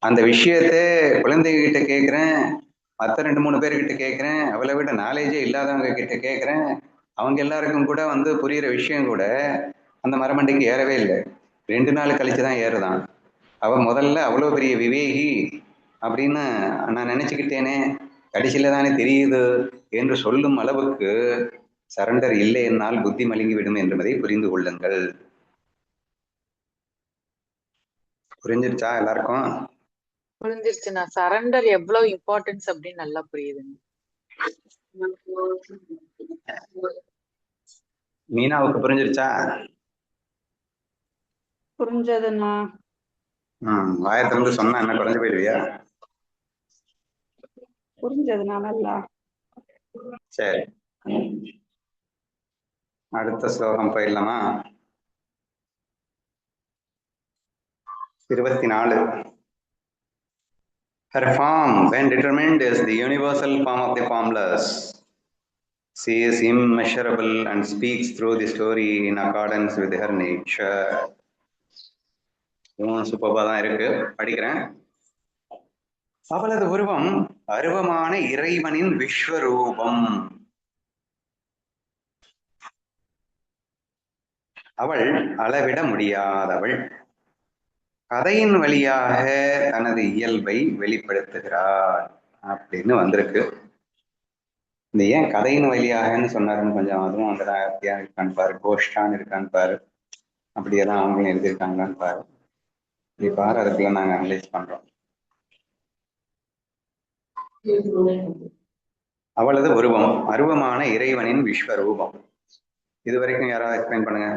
அந்த விஷயத்த குழந்தைகிட்ட கேட்கிறேன், மற்ற 2-3 பேர்கிட்ட கேட்கிறேன், அவளை விட நாலேஜே இல்லாதவங்க கிட்ட கேட்கிறேன், அவங்க எல்லாருக்கும் கூட வந்து புரியுற விஷயம் கூட அந்த மரமண்டைக்கு ஏறவே இல்லை. 2 நாள் கழிச்சுதான் ஏறுதான். அவ முதல்ல அவ்வளவு பெரிய விவேகி அப்படின்னு நான் நினைச்சுக்கிட்டேனே, கடைசியில தானே தெரியுது என்று சொல்லும் அளவுக்கு சரண்டர் இல்லை என்னால் புத்தி மழுங்கிவிடும் என்பதை புரிந்து கொள்ளுங்கள். புரிஞ்சிருச்சா எல்லாருக்கும்? புரிஞ்சிருச்சுண்ணா. சரண்டர் எவ்வளவு இம்பார்ட்டன்ஸ் அப்படின்னு நல்லா புரியுதுங்க. மீனாவுக்கு புரிஞ்சிருச்சா? புரிஞ்சதுண்ணா. வாயத்திலிருந்து சொன்னா என்ன குறைஞ்சு போயிடுவியா? புரிஞ்சதுண்ணா நல்லா. சரி, அடுத்த ஸ்லோகம் போயிடலாமா? 24. Her form, when determined, is the universal form of the formless. She is immeasurable and speaks through the story in accordance with her nature. சூப்பரா தான் இருக்கு, படிக்கிறேன். அவளது உருவம் அருவமான இறைவனின் விஸ்வரூபம். அவள் அளவிட முடியாதவள். கதையின் வழியாக தனது இயல்பை வெளிப்படுத்துகிறாள் அப்படின்னு வந்திருக்கு. இந்த ஏன் கதையின் வழியாகன்னு சொன்னாருன்னு கொஞ்சம் அதுவும் அங்கதான் இருக்கான்னு பாரு, கோஷ்டான்னு இருக்கான்னு பாரு, அப்படியெல்லாம் அவங்களும் எழுதியிருக்காங்களான்னு பாரு. இப்படி பாரு, அதுக்குள்ள நாங்க அனலைஸ் பண்றோம். அவளது உருவம் அருவமான இறைவனின் விஸ்வரூபம். இது வரைக்கும் யாராவது எக்ஸ்பிளைன் பண்ணுங்க.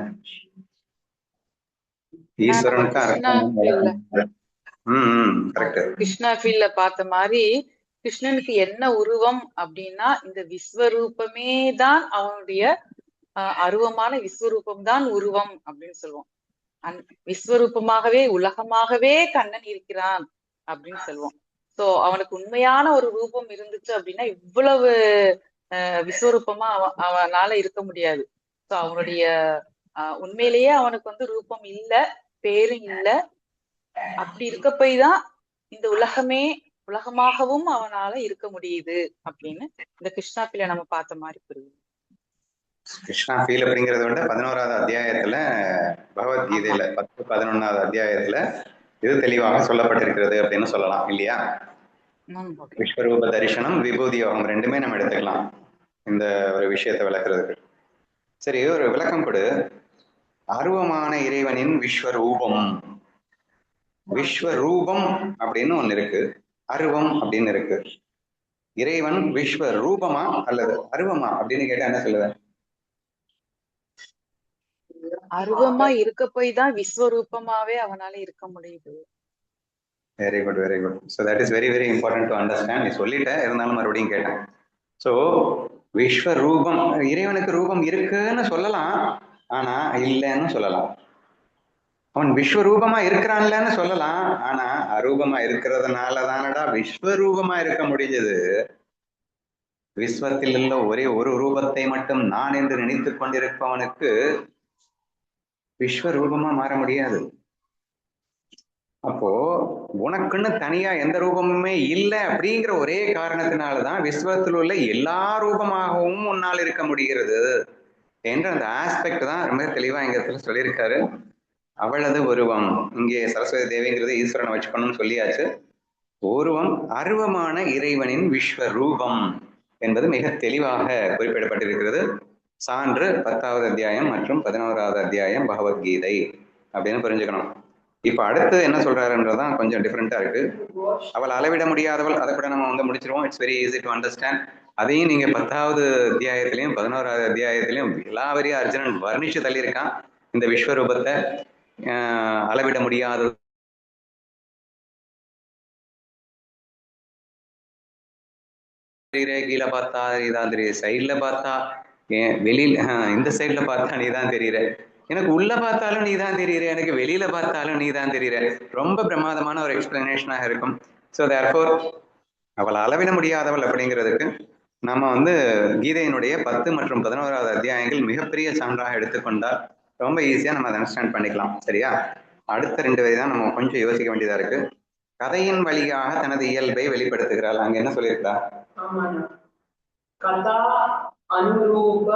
ஈஸ்வரனுக்கு கிருஷ்ணா ஃபீல்ல பார்த்த மாதிரி கிருஷ்ணனுக்கு என்ன உருவம் அப்படின்னா இந்த விஸ்வரூபமே தான் அவனுடைய அருவமான விஸ்வரூபம் தான் உருவம் அப்படின்னு சொல்லுவோம். விஸ்வரூபமாகவே உலகமாகவே கண்ணன் இருக்கிறான் அப்படின்னு சொல்லுவோம். சோ அவனுக்கு உண்மையான ஒரு ரூபம் இருந்துச்சு அப்படின்னா இவ்வளவு விஸ்வரூபமா அவனால இருக்க முடியாது. சோ அவனுடைய உண்மையிலேயே அவனுக்கு வந்து ரூபம் இல்ல, பேரும் இல்ல. அப்படி இருக்க போய் தான் இந்த உலகமே உலகமாகவும் அவனால இருக்க முடியுது அப்படின்னு இந்த கிருஷ்ணா ஃபீல நம்ம பார்த்த மாதிரி புரியுது. கிருஷ்ணா ஃபீல் அப்படிங்கறத விட 11வது அத்தியாயத்துல பகவத்கீதையில 10-11வது அத்தியாயத்துல இது தெளிவாக சொல்லப்பட்டிருக்கிறது அப்படின்னு சொல்லலாம் இல்லையா? விஸ்வரூப தரிசனம், விபூதி யோகம் ரெண்டுமே நம்ம எடுத்துக்கலாம் இந்த ஒரு விஷயத்தை விளக்குறதுக்கு. சரி, ஒரு விளக்கம் கொடு. அருவமான இறைவனின் விஸ்வரூபம், விஸ்வரூபம் அப்படின்னு ஒண்ணு இருக்கு, அருவம் அப்படின்னு இருக்கு. இறைவன் விஸ்வரூபமா அல்லது அருவமா அப்படின்னு கேட்டா என்ன சொல்லுவேன்? அருவமா இருக்க போய் தான் விஸ்வரூபமாவே அவனால இருக்க முடியுது. Very good, very good. So that is very very important to understand. நீ சொல்லிட்டேன், இருந்தாலும் மறுபடியும் கேட்டேன். ஸோ விஸ்வரூபம், இறைவனுக்கு ரூபம் இருக்குன்னு சொல்லலாம், ஆனா இல்லைன்னு சொல்லலாம். அவன் விஸ்வரூபமா இருக்கிறான்லன்னு சொல்லலாம், ஆனா அரூபமா இருக்கிறதுனால தானடா விஸ்வரூபமா இருக்க முடிஞ்சது. விஸ்வத்தில் உள்ள ஒரே ஒரு ரூபத்தை மட்டும் நான் என்று நினைத்துக் கொண்டிருப்பவனுக்கு விஸ்வரூபமா மாற முடியாது. அப்போ உனக்குன்னு தனியா எந்த ரூபமுமே இல்லை அப்படிங்கிற ஒரே காரணத்தினாலதான் விஸ்வத்தில் உள்ள எல்லா ரூபமாகவும் உன்னால் இருக்க முடிகிறது என்ற அந்த ஆஸ்பெக்ட் தான் ரொம்ப தெளிவா எங்க இடத்துல சொல்லியிருக்காரு. அவளது உருவம், இங்கே சரஸ்வதி தேவிங்கிறது ஈஸ்வரனை வச்சுக்கணும்னு சொல்லியாச்சு. உருவம் அருவமான இறைவனின் விஸ்வரூபம் என்பது மிக தெளிவாக குறிப்பிடப்பட்டிருக்கிறது. சான்று 10வது அத்தியாயம் மற்றும் 11வது அத்தியாயம் பகவத்கீதை அப்படின்னு புரிஞ்சுக்கணும். இப்ப அடுத்து என்ன சொல்றாருன்றதான் கொஞ்சம் டிஃப்ரெண்டா இருக்கு. அவள் அளவிட முடியாதவள், அதை கூட நம்ம முடிச்சிருவோம். It's very easy to understand. அதையும் நீங்க 10வது அத்தியாயத்திலையும் 11வது அத்தியாயத்திலையும் எல்லாவரையும் அர்ஜுனன் வர்ணிச்சு தள்ளியிருக்கான். இந்த விஸ்வரூபத்தை அளவிட முடியாத கீழே பார்த்தா நீதான் தெரியுது, சைட்ல பார்த்தா வெளியில இந்த சைட்ல பார்த்தா நீதான் தெரியுற, எனக்கு உள்ள பார்த்தாலும் நீ தான் தெரியுற, எனக்கு வெளியில பார்த்தாலும் நீ தான் தெரியுற. ரொம்ப பிரமாதமான ஒரு எக்ஸ்பிளனேஷனாக இருக்கும். ஸோ தேர்ஃபோர் அவள் அளவிட முடியாதவள் அப்படிங்கிறதுக்கு நம்ம கீதையினுடைய 10 மற்றும் 11வது அத்தியாயங்கள் மிகப்பெரிய சான்றாக எடுத்துக்கொண்டால் ரொம்ப ஈஸியா நம்ம அதை அண்டர்ஸ்டாண்ட் பண்ணிக்கலாம். சரியா? அடுத்த 2 வரி தான் நம்ம கொஞ்சம் யோசிக்க வேண்டியதா இருக்கு. கதையின் வழியாக தனது இயல்பை வெளிப்படுத்துகிறாள். அங்க என்ன சொல்லியிருக்கா? கதா அனுரூப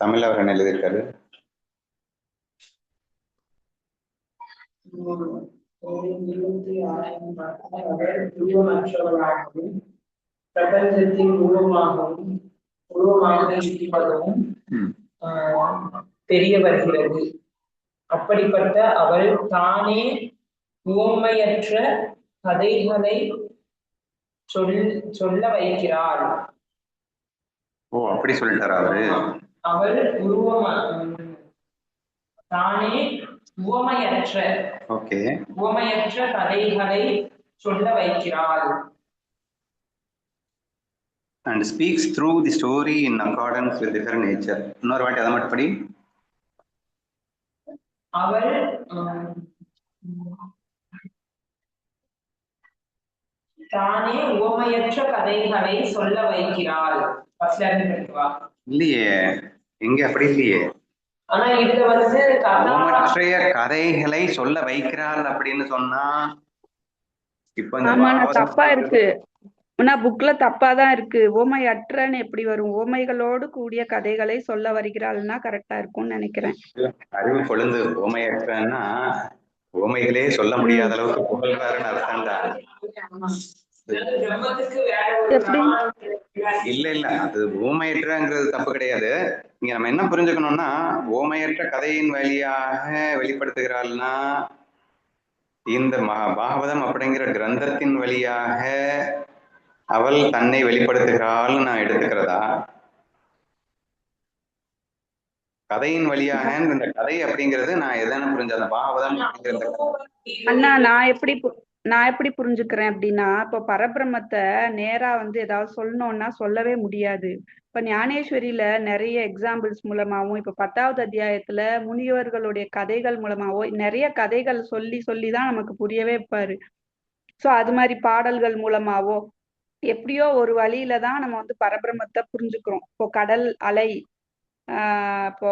தமிழ்ல அவர் என்ன எழுதியிருக்காரு? பிரபஞ்சத்தின் உருவமாக இருப்பதும் தெரிய வருகிறது. அப்படிப்பட்ட அவள் தானே உவமையற்ற கதைகளை சொல்ல வைக்கிறாள். ஓ, அப்படி சொல்லிட்டாரா அவரு? அவள் தானே உவமையற்ற கதைகளை சொல்ல வைக்கிறாள். And speaks through the story in accordance with her nature. இன்னொரு வாட்டி அதை மட்டும் படி. அவள் தானே உவமையற்ற கதைகளை சொல்ல வைக்கிறாள். இல்லையே, எங்க அப்படி இல்லையே. ஆனா இதுல உவமற்ற கதைகளை சொல்ல வைக்கிறாள் அப்படின்னு சொன்னா இப்ப தப்பா இருக்கு. புக்ல தப்பாதான் இருக்கு. ஓமையற்றன்னு எப்படி வரும்? ஓமைகளோடு கூடிய கதைகளை சொல்ல வருகிறாள்னா கரெக்டா இருக்கும்னு நினைக்கிறேன். அறிவு கொழுந்து. ஓமையற்றன்னா ஓமைகளே சொல்ல முடியாத அளவுக்கு புகழ்றாருன்னு அர்த்தம்டா. இல்ல அது ஓமையற்றங்கிறது தப்பு கிடையாது. இங்க நம்ம என்ன புரிஞ்சுக்கணும்னா, ஓமையற்ற கதையின் வழியாக வெளிப்படுத்துகிறாள்னா இந்த பாகவதம் அப்படிங்கிற கிரந்தத்தின் வழியாக அவள் தன்னை வெளிப்படுத்துகிறாள் நான் எடுத்துக்கிறதா? கதையின் வழியாக இந்த கதை அப்படிங்கிறது நான் எதனா புரிஞ்ச அந்த பாகவதம் அண்ணா, நான் எப்படி புரிஞ்சுக்கிறேன் அப்படின்னா, இப்போ பரபிரம்மத்தை நேரா ஏதாவது சொல்லணும்னா சொல்லவே முடியாது. இப்ப ஞானேஸ்வரியில நிறைய எக்ஸாம்பிள்ஸ் மூலமாவும், இப்ப 10வது அத்தியாயத்துல முனிவர்களுடைய கதைகள் மூலமாவோ நிறைய கதைகள் சொல்லி சொல்லிதான் நமக்கு புரியவே வைப்பாரு. சோ அது மாதிரி பாடல்கள் மூலமாவோ எப்படியோ ஒரு வழியில தான் நம்ம பரபிரம்மத்தை புரிஞ்சுக்கிறோம். இப்போ கடல் அலை, இப்போ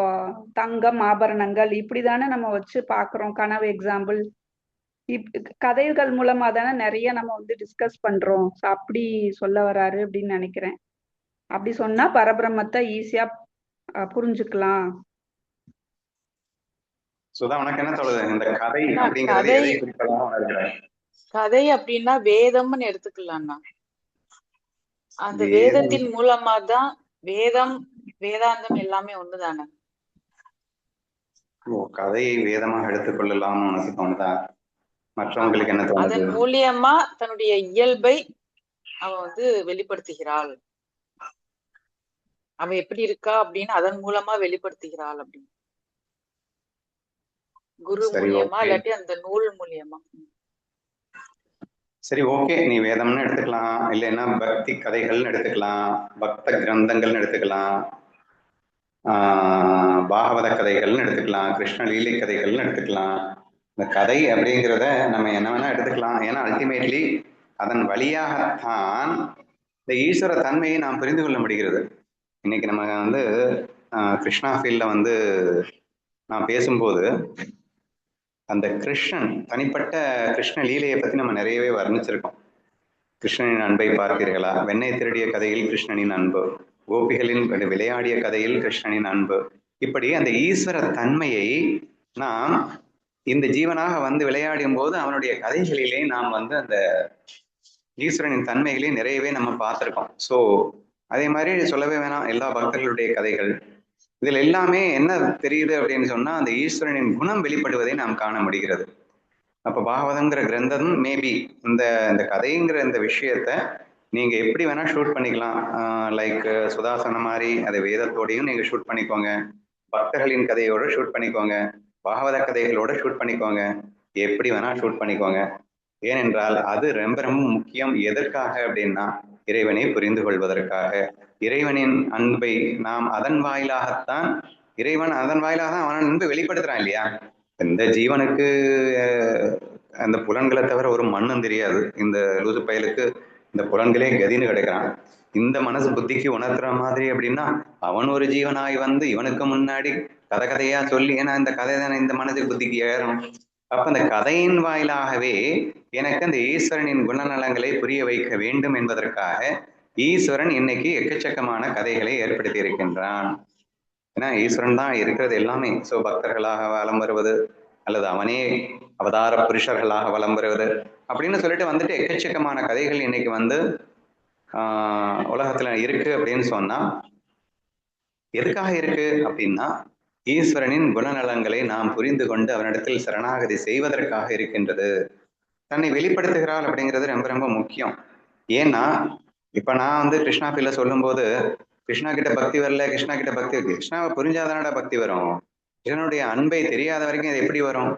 தங்கம் ஆபரணங்கள் இப்படிதானே நம்ம வச்சு பாக்குறோம். கனவு எக்ஸாம்பிள், கதைகள் மூலமா தானே நிறைய நம்ம டிஸ்கஸ் பண்றோம். அப்படி சொல்ல வராரு அப்படின்னு நினைக்கிறேன். அப்படி சொன்னா பரபிரம்மத்தை ஈஸியா புரிஞ்சுக்கலாம். உனக்கு என்ன சொல்லுது இந்த கதை அப்படிங்கிறது? கதை அப்படின்னா வேதம்னு எடுத்துக்கலாம்னா, அந்த வேதத்தின் மூலமா தான் வேதாந்தம் எல்லாமே ஒண்ணுதானே. கதையை வேதமாக எடுத்துக்கொள்ளலாம்னு உனக்கு தோணுதா? மற்றவங்களுக்கு என்ன தோணுது? அதன் மூலியமா தன்னுடைய இயல்பை அவ வெளிப்படுத்துகிறாள். அவ எப்படி இருக்கா அப்படின்னு அதன் மூலமா வெளிப்படுத்துகிறாள் அப்படின்னு. குரு சரி, மூலியமா ஓகே. இல்லாட்டி அந்த நூல் மூலியமா. சரி, ஓகே. நீ வேதம்னு எடுத்துக்கலாம், இல்லைன்னா பக்தி கதைகள்னு எடுத்துக்கலாம், பக்த கிரந்தங்கள்னு எடுத்துக்கலாம், பாகவத கதைகள்னு எடுத்துக்கலாம், கிருஷ்ண லீலை கதைகள்னு எடுத்துக்கலாம். இந்த கதை அப்படிங்கிறத நம்ம என்ன வேணா எடுத்துக்கலாம். ஏன்னா அல்டிமேட்லி அதன் வழியாகத்தான் இந்த ஈஸ்வர தன்மையை நாம் புரிந்து கொள்ள முடிகிறது. இன்னைக்கு நம்ம வந்து கிருஷ்ணா ஃபீல்ட்ல வந்து நான் பேசும்போது அந்த கிருஷ்ணன் தனிப்பட்ட கிருஷ்ண லீலையை பத்தி நம்ம நிறையவே வர்ணிச்சிருக்கோம். கிருஷ்ணனின் அன்பை பார்த்தீர்களா, வெண்ணெய் திருடிய கதையில் கிருஷ்ணனின் அன்பு, கோபிகளின் விளையாடிய கதையில் கிருஷ்ணனின் அன்பு, இப்படி அந்த ஈஸ்வர தன்மையை நாம் இந்த ஜீவனாக வந்து விளையாடும் போது அவனுடைய கதைகளிலே நாம் வந்து அந்த ஈஸ்வரனின் தன்மைகளை நிறையவே நம்ம பார்த்திருக்கோம். ஸோ அதே மாதிரி சொல்லவே வேணாம், எல்லா பக்தர்களுடைய கதைகள் இதில் எல்லாமே என்ன தெரியுது அப்படின்னு சொன்னா அந்த ஈஸ்வரனின் குணம் வெளிப்படுவதை நாம் காண முடிகிறது. அப்ப பாகவதங்கிற கிரந்தம் மேபி இந்த இந்த கதைங்கிற இந்த விஷயத்த நீங்க எப்படி வேணா ஷூட் பண்ணிக்கலாம். லைக் சுதாசன மாதிரி அதை வேதத்தோடையும் நீங்க ஷூட் பண்ணிக்கோங்க, பக்தர்களின் கதையோட ஷூட் பண்ணிக்கோங்க, பாகவத கதைகளோட ஷூட் பண்ணிக்கோங்க, எப்படி வேணா ஷூட் பண்ணிக்கோங்க. ஏனென்றால் அது ரொம்ப ரொம்ப முக்கியம். எதற்காக அப்படின்னா இறைவனை புரிந்து கொள்வதற்காக. இறைவனின் அன்பை நாம் அதன் வாயிலாகத்தான், இறைவன் அதன் வாயிலாக தான் அவன் அன்பை வெளிப்படுத்துறான் இல்லையா. இந்த ஜீவனுக்கு அந்த புலன்களை தவிர ஒரு மண்ணும் தெரியாது. இந்த லூசு பயலுக்கு இந்த புலன்களே கதின்னு கிடைக்கிறான். இந்த மனசு புத்திக்கு உணர்த்துற மாதிரி அப்படின்னா அவன் ஒரு ஜீவனாய் வந்து இவனுக்கு முன்னாடி கதை கதையா சொல்லி, ஏன்னா இந்த கதை தானே இந்த மனசு புத்திக்கு ஏறும். அப்ப அந்த கதையின் வாயிலாகவே எனக்கு அந்த ஈஸ்வரனின் குணநலங்களை புரிய வைக்க வேண்டும் என்பதற்காக ஈஸ்வரன் இன்னைக்கு எக்கச்சக்கமான கதைகளை ஏற்படுத்தி இருக்கின்றான். ஏன்னா ஈஸ்வரன் தான் இருக்கிறது எல்லாமே. ஸோ பக்தர்களாக வலம் வருவது அல்லது அவனே அவதார புருஷர்களாக வலம் வருவது அப்படின்னு சொல்லிட்டு வந்துட்டு எக்கச்சக்கமான கதைகள் இன்னைக்கு வந்து உலகத்துல இருக்கு அப்படின்னு சொன்னா எதுக்காக இருக்கு அப்படின்னா ஈஸ்வரனின் குணநலங்களை நாம் புரிந்து கொண்டு அவனிடத்தில் சரணாகதி செய்வதற்காக இருக்கின்றது. தன்னை வெளிப்படுத்துகிறாள் அப்படிங்கிறது ரொம்ப ரொம்ப முக்கியம். ஏன்னா இப்ப நான் வந்து கிருஷ்ணா ஃபீல்ல சொல்லும் போது கிருஷ்ணா கிட்ட பக்தி வரல, கிருஷ்ணா கிட்ட பக்தி இருக்கு, கிருஷ்ணாவை புரிஞ்சாதானடா பக்தி வரும். கிருஷ்ணனுடைய அன்பை தெரியாத வரைக்கும் அது எப்படி வரும்?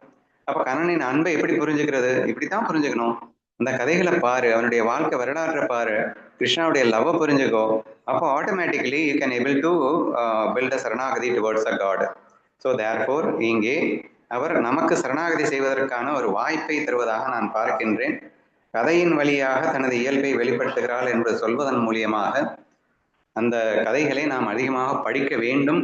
அப்ப கண்ணனின் அன்பை எப்படி புரிஞ்சுக்கிறது? இப்படித்தான் புரிஞ்சுக்கணும். அந்த கதைகளை பாரு, அவனுடைய வாழ்க்கை வரலாற்றை பாரு, கிருஷ்ணாவுடைய லவ் புரிஞ்சுக்கோ. அப்போ automatically you can able to build a சரணாகதி towards a god. So therefore இங்கே அவர் நமக்கு சரணாகதி செய்வதற்கான ஒரு வாய்ப்பை தருவதாக நான் பார்க்கின்றேன். கதையின் வழியாக தனது இயல்பை வெளிப்படுத்துகிறாள் என்று சொல்வதன் மூலியமாக அந்த கதைகளை நாம் அதிகமாக படிக்க வேண்டும்,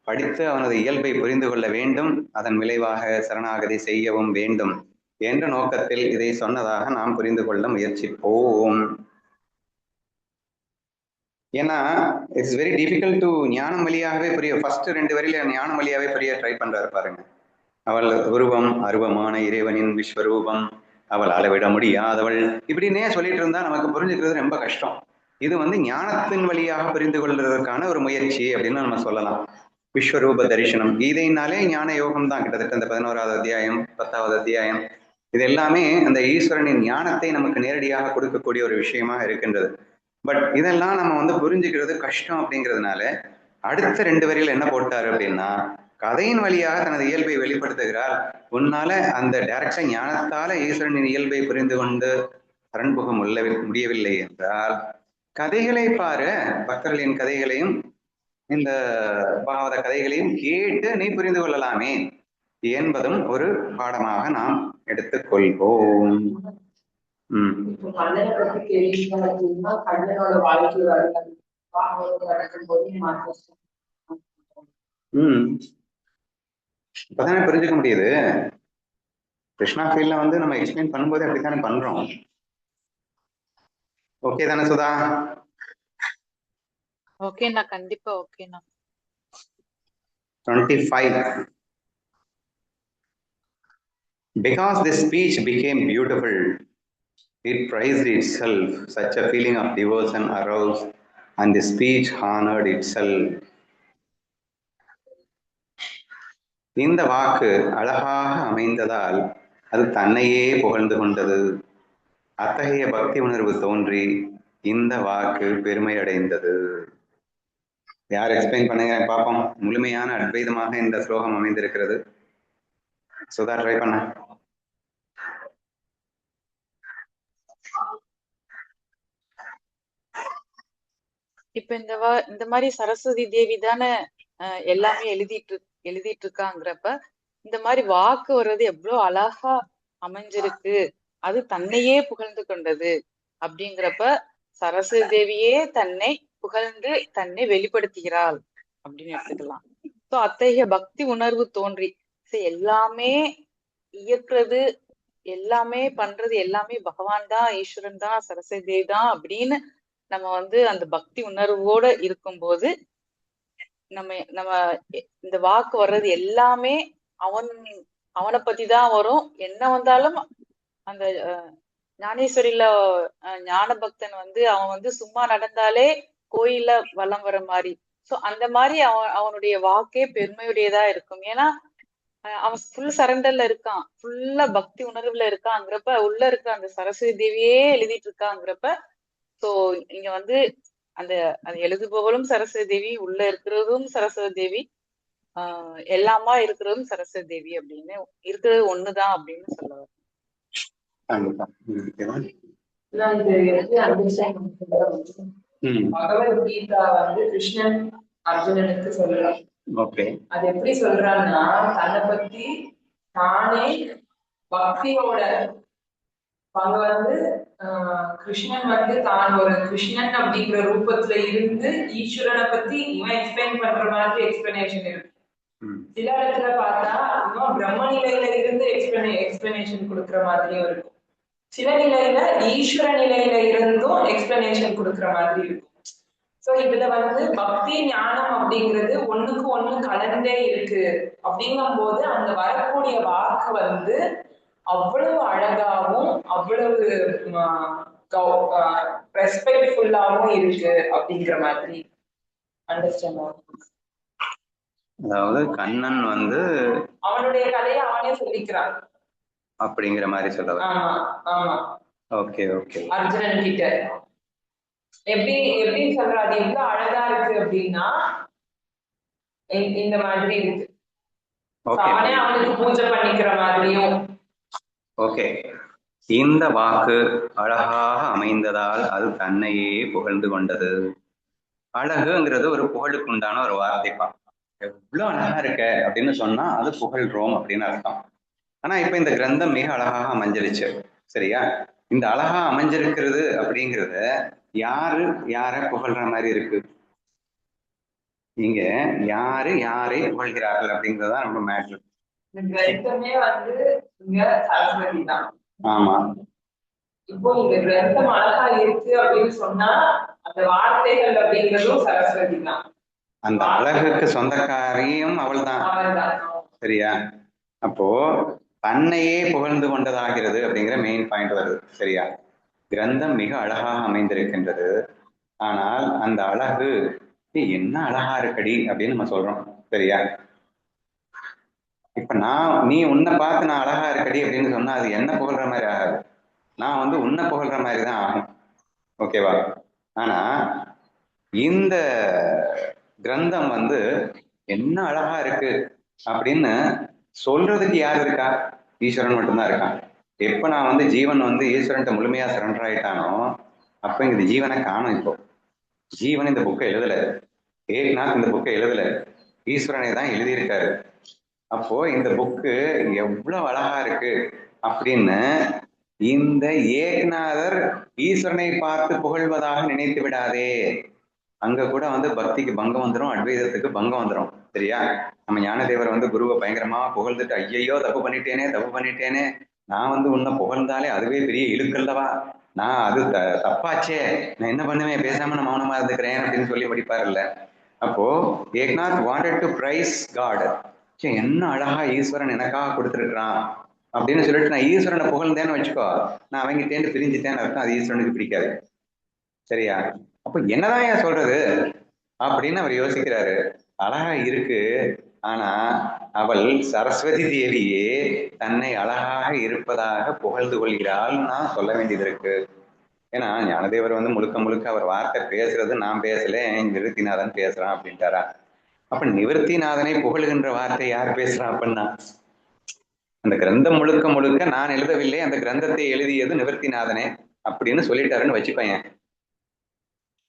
படித்து அவனது இயல்பை புரிந்து கொள்ள வேண்டும், அதன் விளைவாக சரணாகதி செய்யவும் வேண்டும் என்ற நோக்கத்தில் இதை சொன்னதாக நாம் புரிந்து கொள்ள முயற்சிப்போம். ஏன்னா இட்ஸ் வெரி டிஃபிகல்ட் டு ஞானம் வழியாகவே புரிய. ஃபர்ஸ்ட் 2 வரியில ஞானம் வழியாவே புரிய ட்ரை பண்றாரு பாருங்க. அவள் உருவம் அருவமான இறைவனின் விஸ்வரூபம், அவள் அளவிட முடியாதவள், இப்படின்னே சொல்லிட்டு இருந்தா நமக்கு புரிஞ்சுக்கிறது ரொம்ப கஷ்டம். இது வந்து ஞானத்தின் வழியாக புரிந்து கொள்வதற்கான ஒரு முயற்சி அப்படின்னு நம்ம சொல்லலாம். விஸ்வரூப தரிசனம் கீதையினாலே ஞான யோகம் தான். கிட்டத்தட்ட இந்த 11வது அத்தியாயம் 10வது அத்தியாயம் இது எல்லாமே அந்த ஈஸ்வரனின் ஞானத்தை நமக்கு நேரடியாக கொடுக்கக்கூடிய ஒரு விஷயமா இருக்கின்றது. பட் இதெல்லாம் நம்ம வந்து புரிஞ்சுக்கிறது கஷ்டம். அப்படிங்கிறதுனால அடுத்த 2 வரியில என்ன போட்டாரு அப்படின்னா, கதையின் வழியாக தனது இயல்பை வெளிப்படுத்துகிறார். உன்னால அந்த டைரக்ஷன் ஞானத்தால ஈஸ்வரனின் இயல்பை புரிந்து கொண்டு சரண்புக முடியவில்லை என்றால் கதைகளை பாரு, பக்தர்களின் கதைகளையும் இந்த பாகவத கதைகளையும் கேட்டு நீ புரிந்து கொள்ளலாமே என்பதும் ஒரு பாடமாக நாம் எடுத்துக்கொள்வோம். கண்ணனை பத்தி கேள்விப்பட்டா அப்படின்னா கண்ணனோட வாழ்க்கை வரலாறு நடக்கும் போது இப்பதானே புரிஞ்சுக்க முடியுது. கிருஷ்ணா ஃபீல்ட்ல வந்து நம்ம எக்ஸ்பிளைன் பண்ணும்போது அப்படித்தானே பண்றோம். ஓகே தானே சுதா? ஓகேண்ணா, கண்டிப்பா ஓகேண்ணா. 25. Because this speech became beautiful, it praised itself. Such a feeling of devotion arose, and the speech honored itself. இந்த வாக்கு அழகாக அமைந்ததால் அது தன்னையே புகழ்ந்து கொண்டது. அத்தகைய பக்தி உணர்வு தோன்றி இந்த வாக்கு பெருமை அடைந்தது. யார் எக்ஸ்பிளைன் பண்ணுங்க பார்ப்போம். முழுமையான அத்வைதமாக இந்த ஸ்லோகம் அமைந்திருக்கிறது. சுதா ட்ரை பண்ண. இப்ப இந்த மாதிரி சரஸ்வதி தேவி தானே எல்லாமே எழுதிட்டு இருக்காங்கிறப்ப இந்த மாதிரி வாக்கு வர்றது எவ்வளவு அழகா அமைஞ்சிருக்கு, அது தன்னையே புகழ்ந்து கொண்டது அப்படிங்கிறப்ப சரஸ்வதி தேவியே தன்னை புகழ்ந்து தன்னை வெளிப்படுத்துகிறாள் அப்படின்னு எடுத்துக்கலாம். சோ அத்தகைய பக்தி உணர்வு தோன்றி எல்லாமே இயக்குறது, எல்லாமே பண்றது, எல்லாமே பகவான் தான், ஈஸ்வரன் தான், சரஸ்வதி தேவி தான் அப்படின்னு நம்ம அந்த பக்தி உணர்வோட இருக்கும்போது நம்ம நம்ம இந்த வாக்கு வர்றது எல்லாமே அவனை பத்தி தான் வரும். என்ன வந்தாலும் அந்த ஞானேஸ்வரியில ஞான பக்தன் அவன் சும்மா நடந்தாலே கோயில்ல வலம் வர மாதிரி. சோ அந்த மாதிரி அவனுடைய வாக்கே பெருமையுடையதா இருக்கும். ஏன்னா அவன் ஃபுல் சரண்டர்ல இருக்கான், ஃபுல்லா பக்தி உணர்வுல இருக்காங்கிறப்ப, உள்ள இருக்க அந்த சரஸ்வதி தேவியே எழுதிட்டு இருக்காங்கிறப்ப, சோ இங்க அந்த எழுதுபவளும் சரஸ்வதி தேவி, உள்ள இருக்கிறதும் சரஸ்வதி தேவி, எல்லாமா இருக்கிறதும் சரஸ்வதி தேவி அப்படின்னு இருக்கிறது ஒண்ணுதான் அப்படின்னு சொல்லுவார். பகவத்கீதா கிருஷ்ணன் அர்ஜுனனுக்கு சொல்றான். அது எப்படி சொல்றான்னா, தன்னை பத்தி தானே பக்தியோட அங்க கிருஷ்ணன் தான் ஒரு கிருஷ்ணன் அப்படிங்கிற ரூபத்துல இருந்து ஈஸ்வரனை பத்தி இவன் எக்ஸ்பிளைன் பண்ற மாதிரி எக்ஸ்பிளனேஷன் இருக்கு. சில இடத்துல பார்த்தா இன்னும் பிரம்ம நிலையில இருந்து எக்ஸ்பிளனேஷன் கொடுக்குற மாதிரியும் இருக்கும். சில நிலையில ஈஸ்வர நிலையில இருந்தும் எக்ஸ்பிளனேஷன் கொடுக்குற மாதிரி இருக்கும். சோ இதுல பக்தி ஞானம் அப்படிங்கிறது ஒண்ணுக்கு ஒண்ணு கலந்தே இருக்கு. அப்படிங்கும் போது அந்த வரக்கூடிய வாக்கு அவ்வளவு அழகாவும் அவ்வளவு ரெஸ்பெக்ட்ஃபுல்லாவும் இருக்கு அப்படிங்கிற மாதிரி அண்டர்ஸ்டாண்ட். அதாவது கண்ணன் அவனுடைய கதையை அவனே சொல்லிக்கிறான் அப்படிங்கிற மாதிரி சொல்லுவாங்க. ஆமா ஆமா. Okay okay. அர்ஜுனன் கிட்ட எப்படி சொல்ற, அது எவ்வளவு அழகா இருக்கு அப்படின்னா இந்த மாதிரி இருக்கு. அவனே அவனுக்கு பூஜை பண்ணிக்கிற மாதிரியும். ஓகே. இந்த வாக்கு அழகாக அமைந்ததால் அது தன்னையே புகழ்ந்து கொண்டது. அழகுங்கிறது ஒரு புகழுக்கு உண்டான ஒரு வார்த்தைப்பா. எவ்வளவு அழகா இருக்க அப்படின்னு சொன்னா அது புகழ்றோம் அப்படின்னு அர்த்தம். ஆனா இப்ப இந்த கிரந்தம் மிக அழகாக அமைஞ்சிருச்சு, சரியா? இந்த அழகா அமைஞ்சிருக்கிறது அப்படிங்கிறத யார புகழ்ற மாதிரி இருக்கு? இங்க யாரை புகழ்கிறார்கள் அப்படிங்கறதுதான் ரொம்ப மேட்ரு. சரஸ்வதி தான். ஆமா. இப்போ இந்த கிரந்தம் அழகா இருக்கு அப்படின்னு சொன்னா அந்த வார்த்தைகள் அப்படிங்கிறதும் சரஸ்வதி தான். அந்த அழகுக்கு சொந்தக்காரியும் அவள் தான், சரியா? அப்போ தன்னையே புகழ்ந்து கொண்டதாகிறது அப்படிங்கிற மெயின் பாயிண்ட் வருது, சரியா? கிரந்தம் மிக அழகாக அமைந்திருக்கின்றது. ஆனால் அந்த அழகு என்ன அழகா இருக்கடி அப்படின்னு நம்ம சொல்றோம், சரியா? இப்ப நீ உன்னை பார்த்து நான் அழகா இருக்கடி அப்படின்னு சொன்னா அது என்ன புகழ்ற மாதிரி ஆகாது, நான் உன்னை புகழ்ற மாதிரி தான் ஆகும், ஓகேவா? ஆனா இந்த கிரந்தம் என்ன அழகா இருக்கு அப்படின்னு சொல்றதுக்கு யார் இருக்கா? ஈஸ்வரன் மட்டும்தான் இருக்கான். எப்ப நான் ஜீவன் ஈஸ்வரன்ட்ட முழுமையா சரண்டர் ஆயிட்டானோ அப்ப இந்த ஜீவனை காணும். இப்போ ஜீவன் இந்த புக்கை எழுதல, ஏக்நாத் இந்த புக்கை எழுதல, ஈஸ்வரனை தான் எழுதியிருக்காரு. அப்போ இந்த புக்கு எவ்வளவு அழகா இருக்கு அப்படின்னு இந்த ஏக்நாதர் ஈஸ்வரனை பார்த்து புகழ்வதாக நினைத்து விடாதே. அங்க கூட பக்திக்கு பங்கம் வந்துடும், அத்வைதத்துக்கு பங்கம் வந்துடும், சரியா? நம்ம ஞானதேவர் குருவை பயங்கரமா புகழ்ந்துட்டு ஐயையோ தப்பு பண்ணிட்டேனே, நான் உன்னை புகழ்ந்தாலே அதுவே பெரிய இழுக்கல்லவா, நான் அது தப்பாச்சே, நான் என்ன பண்ணுவேன், பேசாம நான் மௌனமா இருந்துக்கிறேன் அப்படின்னு சொல்லி படிப்பாருல்ல. அப்போ Eknath wanted to praise God. என்ன அழகா ஈஸ்வரன் எனக்காக கொடுத்துருக்கான் அப்படின்னு சொல்லிட்டு நான் ஈஸ்வரனை புகழ்ந்தேன்னு வச்சுக்கோ, நான் அவங்கிட்டேன்னு பிரிஞ்சுட்டேன்னு அர்த்தம். அது ஈஸ்வரனுக்கு பிடிக்காது, சரியா? அப்ப என்னதான் ஏன் சொல்றது அப்படின்னு அவர் யோசிக்கிறாரு. அழகா இருக்கு, ஆனா அவள் சரஸ்வதி தேவியே தன்னை அழகாக இருப்பதாக புகழ்ந்து கொள்கிறாள் நான் சொல்ல வேண்டியது இருக்கு. ஏன்னா ஞானதேவர் முழுக்க அவர் வார்த்தை பேசுறது நான் பேசல, நிவர்த்திநாதன் பேசுறான் அப்படின்ட்டாரா? அப்ப நிவர்த்திநாதனை புகழ்கின்ற வார்த்தை யார் பேசுறான் அப்படின்னா அந்த கிரந்தம் முழுக்க முழுக்க நான் எழுதவில்லை, அந்த கிரந்தத்தை எழுதியது நிவர்த்திநாதனே அப்படின்னு சொல்லிட்டாருன்னு வச்சுக்கோங்க.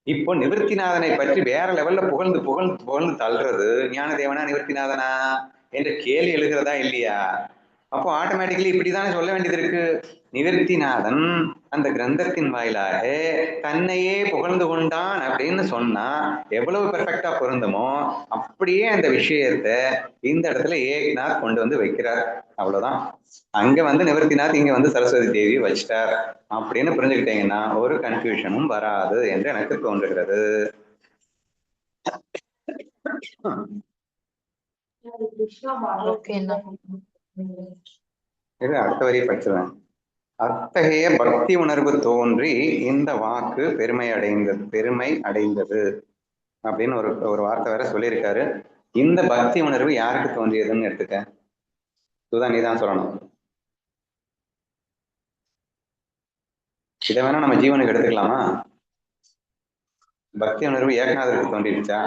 இப்போ நிவர்த்திநாதனை பற்றி வேற லெவல்ல புகழ்ந்து புகழ்ந்து புகழ்ந்து தள்ளுறது ஞானதேவனா நிவர்த்திநாதனா என்ற கேள்வி எழுகிறதா இல்லையா? அப்போ ஆட்டோமேட்டிக்கலி இப்படிதானே சொல்ல வேண்டியது இருக்கு. நிவர்த்திநாதன் அந்த கிரந்தத்தின் வாயிலாக தன்னையே புகழ்ந்து கொண்டான் அப்படின்னு சொன்னா எவ்வளவு பெர்ஃபெக்டா பொருந்துமோ அப்படியே அந்த விஷயத்த இந்த இடத்துல ஏக்நாத் கொண்டு வந்து வைக்கிறார். அவ்வளவுதான். அங்க வந்து நிவர்த்திநாத், இங்க வந்து சரஸ்வதி தேவி வச்சிட்டார் அப்படின்னு புரிஞ்சுக்கிட்டீங்கன்னா ஒரு கன்ஃபியூஷனும் வராது என்று எனக்கு தோன்றுகிறது. இது அடுத்த வரியை படிச்சிருவேன். அத்தகைய பக்தி உணர்வு தோன்றி இந்த வாக்கு பெருமை அடைந்தது அப்படின்னு ஒரு வார்த்தை வேற சொல்லியிருக்காரு. இந்த பக்தி உணர்வு யாருக்கு தோன்றியதுன்னு எடுத்துக்க. சுதா, நீதான் சொல்லணும். இதை வேணா நம்ம ஜீவனுக்கு எடுத்துக்கலாமா? பக்தி உணர்வு ஏகநாதருக்கு தோன்றிடுச்சா?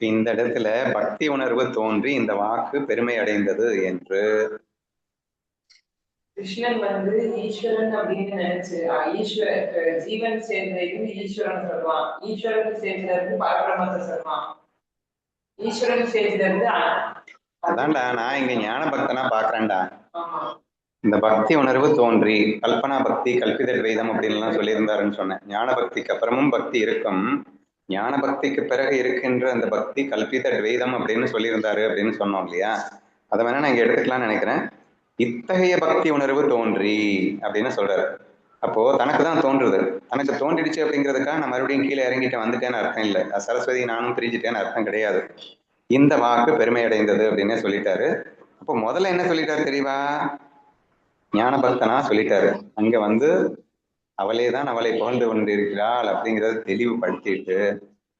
இந்த இடத்துல பக்தி உணர்வு தோன்றி இந்த வாக்கு பெருமை அடைந்தது என்று கிருஷ்ணன் வந்து ஈஸ்வரன் அப்படின்னு நினைச்சு ஜீவன் சேர்ந்தது ஈஸ்வரன் சொல்லுவான், ஈஸ்வரன் சேர்ந்தது பரபிரமத்தை சொல்லுவான், ஈஸ்வரன் சேர்ந்தது அதான்டா நான் இங்க ஞான பக்தனா பாக்குறேன்டா. இந்த பக்தி உணர்வு தோன்றி கல்பனா பக்தி கல்பித துவைதம் அப்படின்னு எல்லாம் சொல்லியிருந்தாருன்னு சொன்னேன். ஞான பக்திக்கு அப்புறமும் பக்தி இருக்கும், ஞான பக்திக்கு பிறகு இருக்கின்ற அந்த பக்தி கல்பித துவைதம் அப்படின்னு சொல்லியிருந்தாரு அப்படின்னு சொன்னோம் இல்லையா? அதை வேணா நான் இங்க எடுத்துக்கலாம்னு நினைக்கிறேன். இத்தகைய பக்தி உணர்வு தோன்றி அப்படின்னு சொல்றாரு. அப்போ தனக்கு தான் தோன்றுது, தனக்கு தோன்றிடுச்சு அப்படிங்கிறதுக்காக நான் மறுபடியும் கீழே இறங்கிட்டு வந்துட்டேன்னு அர்த்தம் இல்லை. சரஸ்வதி நானும் பிரிஞ்சுட்டேன்னு அர்த்தம் கிடையாது. இந்த வாக்கு பெருமை அடைந்தது அப்படின்னு சொல்லிட்டாரு. அப்போ முதல்ல என்ன சொல்லிட்டாரு தெரியவா? ஞான பக்தனா சொல்லிட்டாரு. அங்க வந்து அவளே தான் அவளை புகழ்ந்து கொண்டிருக்கிறாள் அப்படிங்கிறத தெளிவுபடுத்திட்டு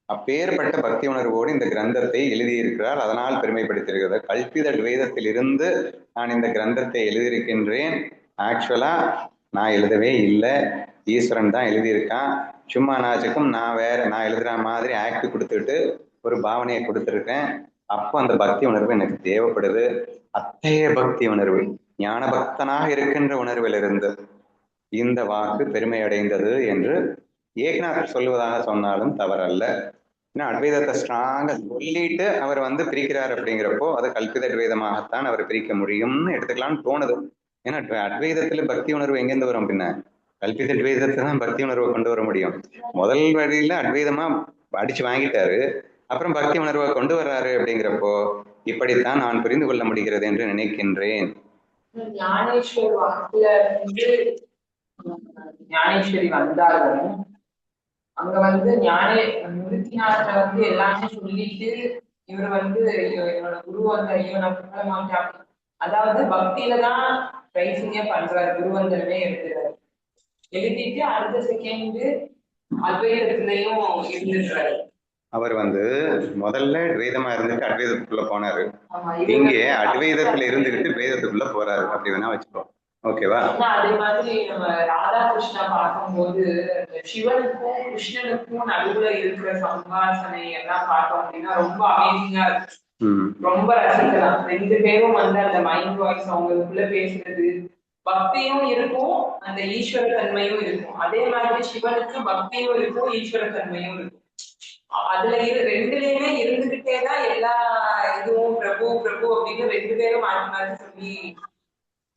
அப்பேற்பட்ட பக்தி உணர்வோடு இந்த கிரந்தத்தை எழுதியிருக்கிறார், அதனால் பெருமைப்படுத்தியிருக்கிறது. கல்பித துவைதத்தில் இருந்து நான் இந்த கிரந்தத்தை எழுதியிருக்கின்றேன். ஆக்சுவலா நான் எழுதவே இல்லை, ஈஸ்வரன் தான் எழுதியிருக்கான். சும்மா நாச்சுக்கும் நான் எழுதுற மாதிரி ஆக்ட் கொடுத்துட்டு ஒரு பாவனையை கொடுத்துருக்கேன். அப்போ அந்த பக்தி உணர்வு எனக்கு தேவைப்படுது. அத்தகைய பக்தி உணர்வு, ஞான பக்தனாக இருக்கின்ற உணர்விலிருந்து இந்த வாக்கு பெருமை அடைந்தது என்று ஏக்நாத் சொல்லுவதாக சொன்னாலும் தவறல்ல. ஏன்னா அத்வைதத்தை ஸ்ட்ராங்கா சொல்லிட்டு அவர் வந்து பிரிக்கிறார் அப்படிங்கிறப்போ அது கல்பித அத்வைதமாகத்தான் அவர் பிரிக்க முடியும்னு எடுத்துக்கலாம்னு தோணுது. ஏன்னா அத்வைதத்துல பக்தி உணர்வு எங்கேருந்து வரும் அப்படின்னா கல்பித அத்வைதத்தை தான் பக்தி உணர்வை கொண்டு வர முடியும். முதல் வழியில அத்வைதமா அடிச்சு வாங்கிட்டாரு, அப்புறம் பக்தி உணர்வை கொண்டு வர்றாரு. அப்படிங்கிறப்போ இப்படித்தான் நான் புரிந்து கொள்ள முடிகிறது என்று நினைக்கின்றேன். ஞானேஸ்வர் வாக்குல வந்து ஞானேஸ்வரி வந்தாலும் அங்க வந்து நிவர்த்திநாதனை வந்து எல்லாமே சொல்லிட்டு இவர் வந்து இவனோட குரு அந்த இவனை அதாவது பக்தியில தான் ரைசிங்கே பண்றாரு, குருவந்தனமே எடுத்துறாரு. எழுதிட்டு அடுத்த செகண்ட் அத்வைதத்திலையும் இருந்துடுறாரு. அவர் வந்து முதல்ல துவைதமா இருந்துட்டு அத்வைதத்துக்குள்ள போனாரு, இங்கே அத்வைதத்துல இருந்துகிட்டு துவைதத்துக்குள்ள போறாரு. அப்படி வேணா வச்சுக்கோ, ஓகேவா? அதே மாதிரி நம்ம ராதாகிருஷ்ணா பார்க்கும்போது சிவனுக்கும் கிருஷ்ணனுக்கும் நடுவுல இருக்கிற சம்பாஷணை எல்லாம் பார்த்தோம் அப்படின்னா ரொம்ப அமேசிங்கா இருக்கு, ரொம்ப ரசிக்கலாம். ரெண்டு பேரும் வந்து அந்த மைண்ட் வாய்ஸ் அவங்களுக்குள்ள பேசுறது, பக்தியும் இருக்கும், அந்த ஈஸ்வர தன்மையும் இருக்கும். அதே மாதிரி சிவனுக்கு பக்தியும் இருக்கும், ஈஸ்வர தன்மையும் இருக்கும். அதுல ரெண்டுலயுமே இருந்துகிட்டேதான் எல்லா இதுவும் பிரபு பிரபு அப்படின்னு ரெண்டு பேரும் மாற்றி மாற்றி சொல்லி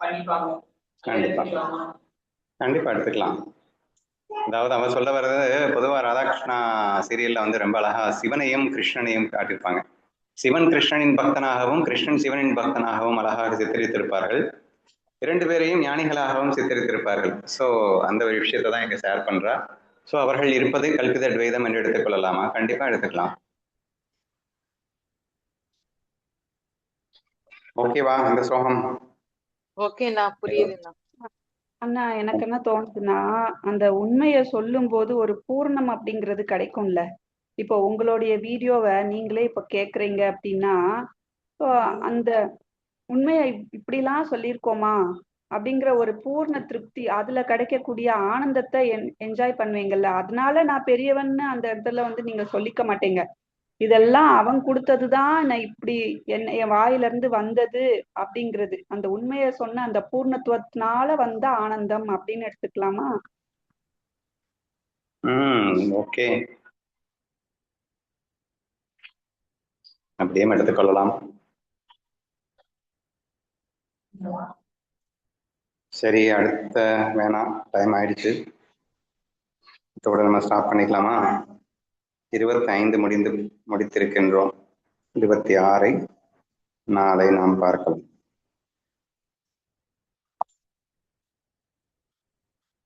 பண்ணிப்பாங்க. கண்டிப்பா எடுத்துக்கலாம். அதாவது அவன் சொல்ல வர்றது பொதுவா ராதாகிருஷ்ணா சீரியல்ல வந்து ரொம்ப அழகா சிவனையும் கிருஷ்ணனையும் காட்டியிருப்பாங்க. சிவன் கிருஷ்ணனின் பக்தனாகவும் கிருஷ்ணன் சிவனின் பக்தனாகவும் அழகாக சித்தரித்திருப்பார்கள். இரண்டு பேரையும் ஞானிகளாகவும் சித்தரித்திருப்பார்கள். ஸோ அந்த ஒரு விஷயத்தை தான் இங்க ஷேர் பண்றா. ஸோ அவர்கள் இருப்பது கல்பித துவைதம் என்று எடுத்துக்கொள்ளலாமா? கண்டிப்பா எடுத்துக்கலாம். ஓகேவா இந்த ஸ்லோகம்? ஓகேண்ணா, புரியுதுண்ணா. அண்ணா எனக்கு என்ன தோணுதுன்னா, அந்த உண்மையை சொல்லும் போது ஒரு பூர்ணம் அப்படிங்கிறது கிடைக்கும்ல. இப்போ உங்களுடைய வீடியோவை நீங்களே இப்போ கேக்குறீங்க அப்படின்னா அந்த உண்மையை இப்படிலாம் சொல்லியிருக்கோமா அப்படிங்கிற ஒரு பூர்ண திருப்தி, அதுல கிடைக்கக்கூடிய ஆனந்தத்தை என்ஜாய் பண்ணுவீங்கல்ல. அதனால நான் பெரியவன்னு அந்த இடத்துல வந்து நீங்க சொல்லிக்க மாட்டீங்க. இதெல்லாம் அவன் கொடுத்ததுதான் நான் இப்படி என் வாயில இருந்து வந்தது அப்படிங்கிறது அந்த உண்மையை சொன்ன அந்த பூர்ணத்துவத்தினால வந்த ஆனந்தம் அப்படின்னு எடுத்துக்கலாமா? ஓகே, அப்படியே எடுத்துக்கொள்ளலாம். சரி, அடுத்த வேணாம், டைம் ஆயிடுச்சு. இதோட நம்ம ஸ்டாப் பண்ணிக்கலாமா? 25 முடித்திருக்கின்றோம். 26 நாளை நாம் பார்க்கலாம்.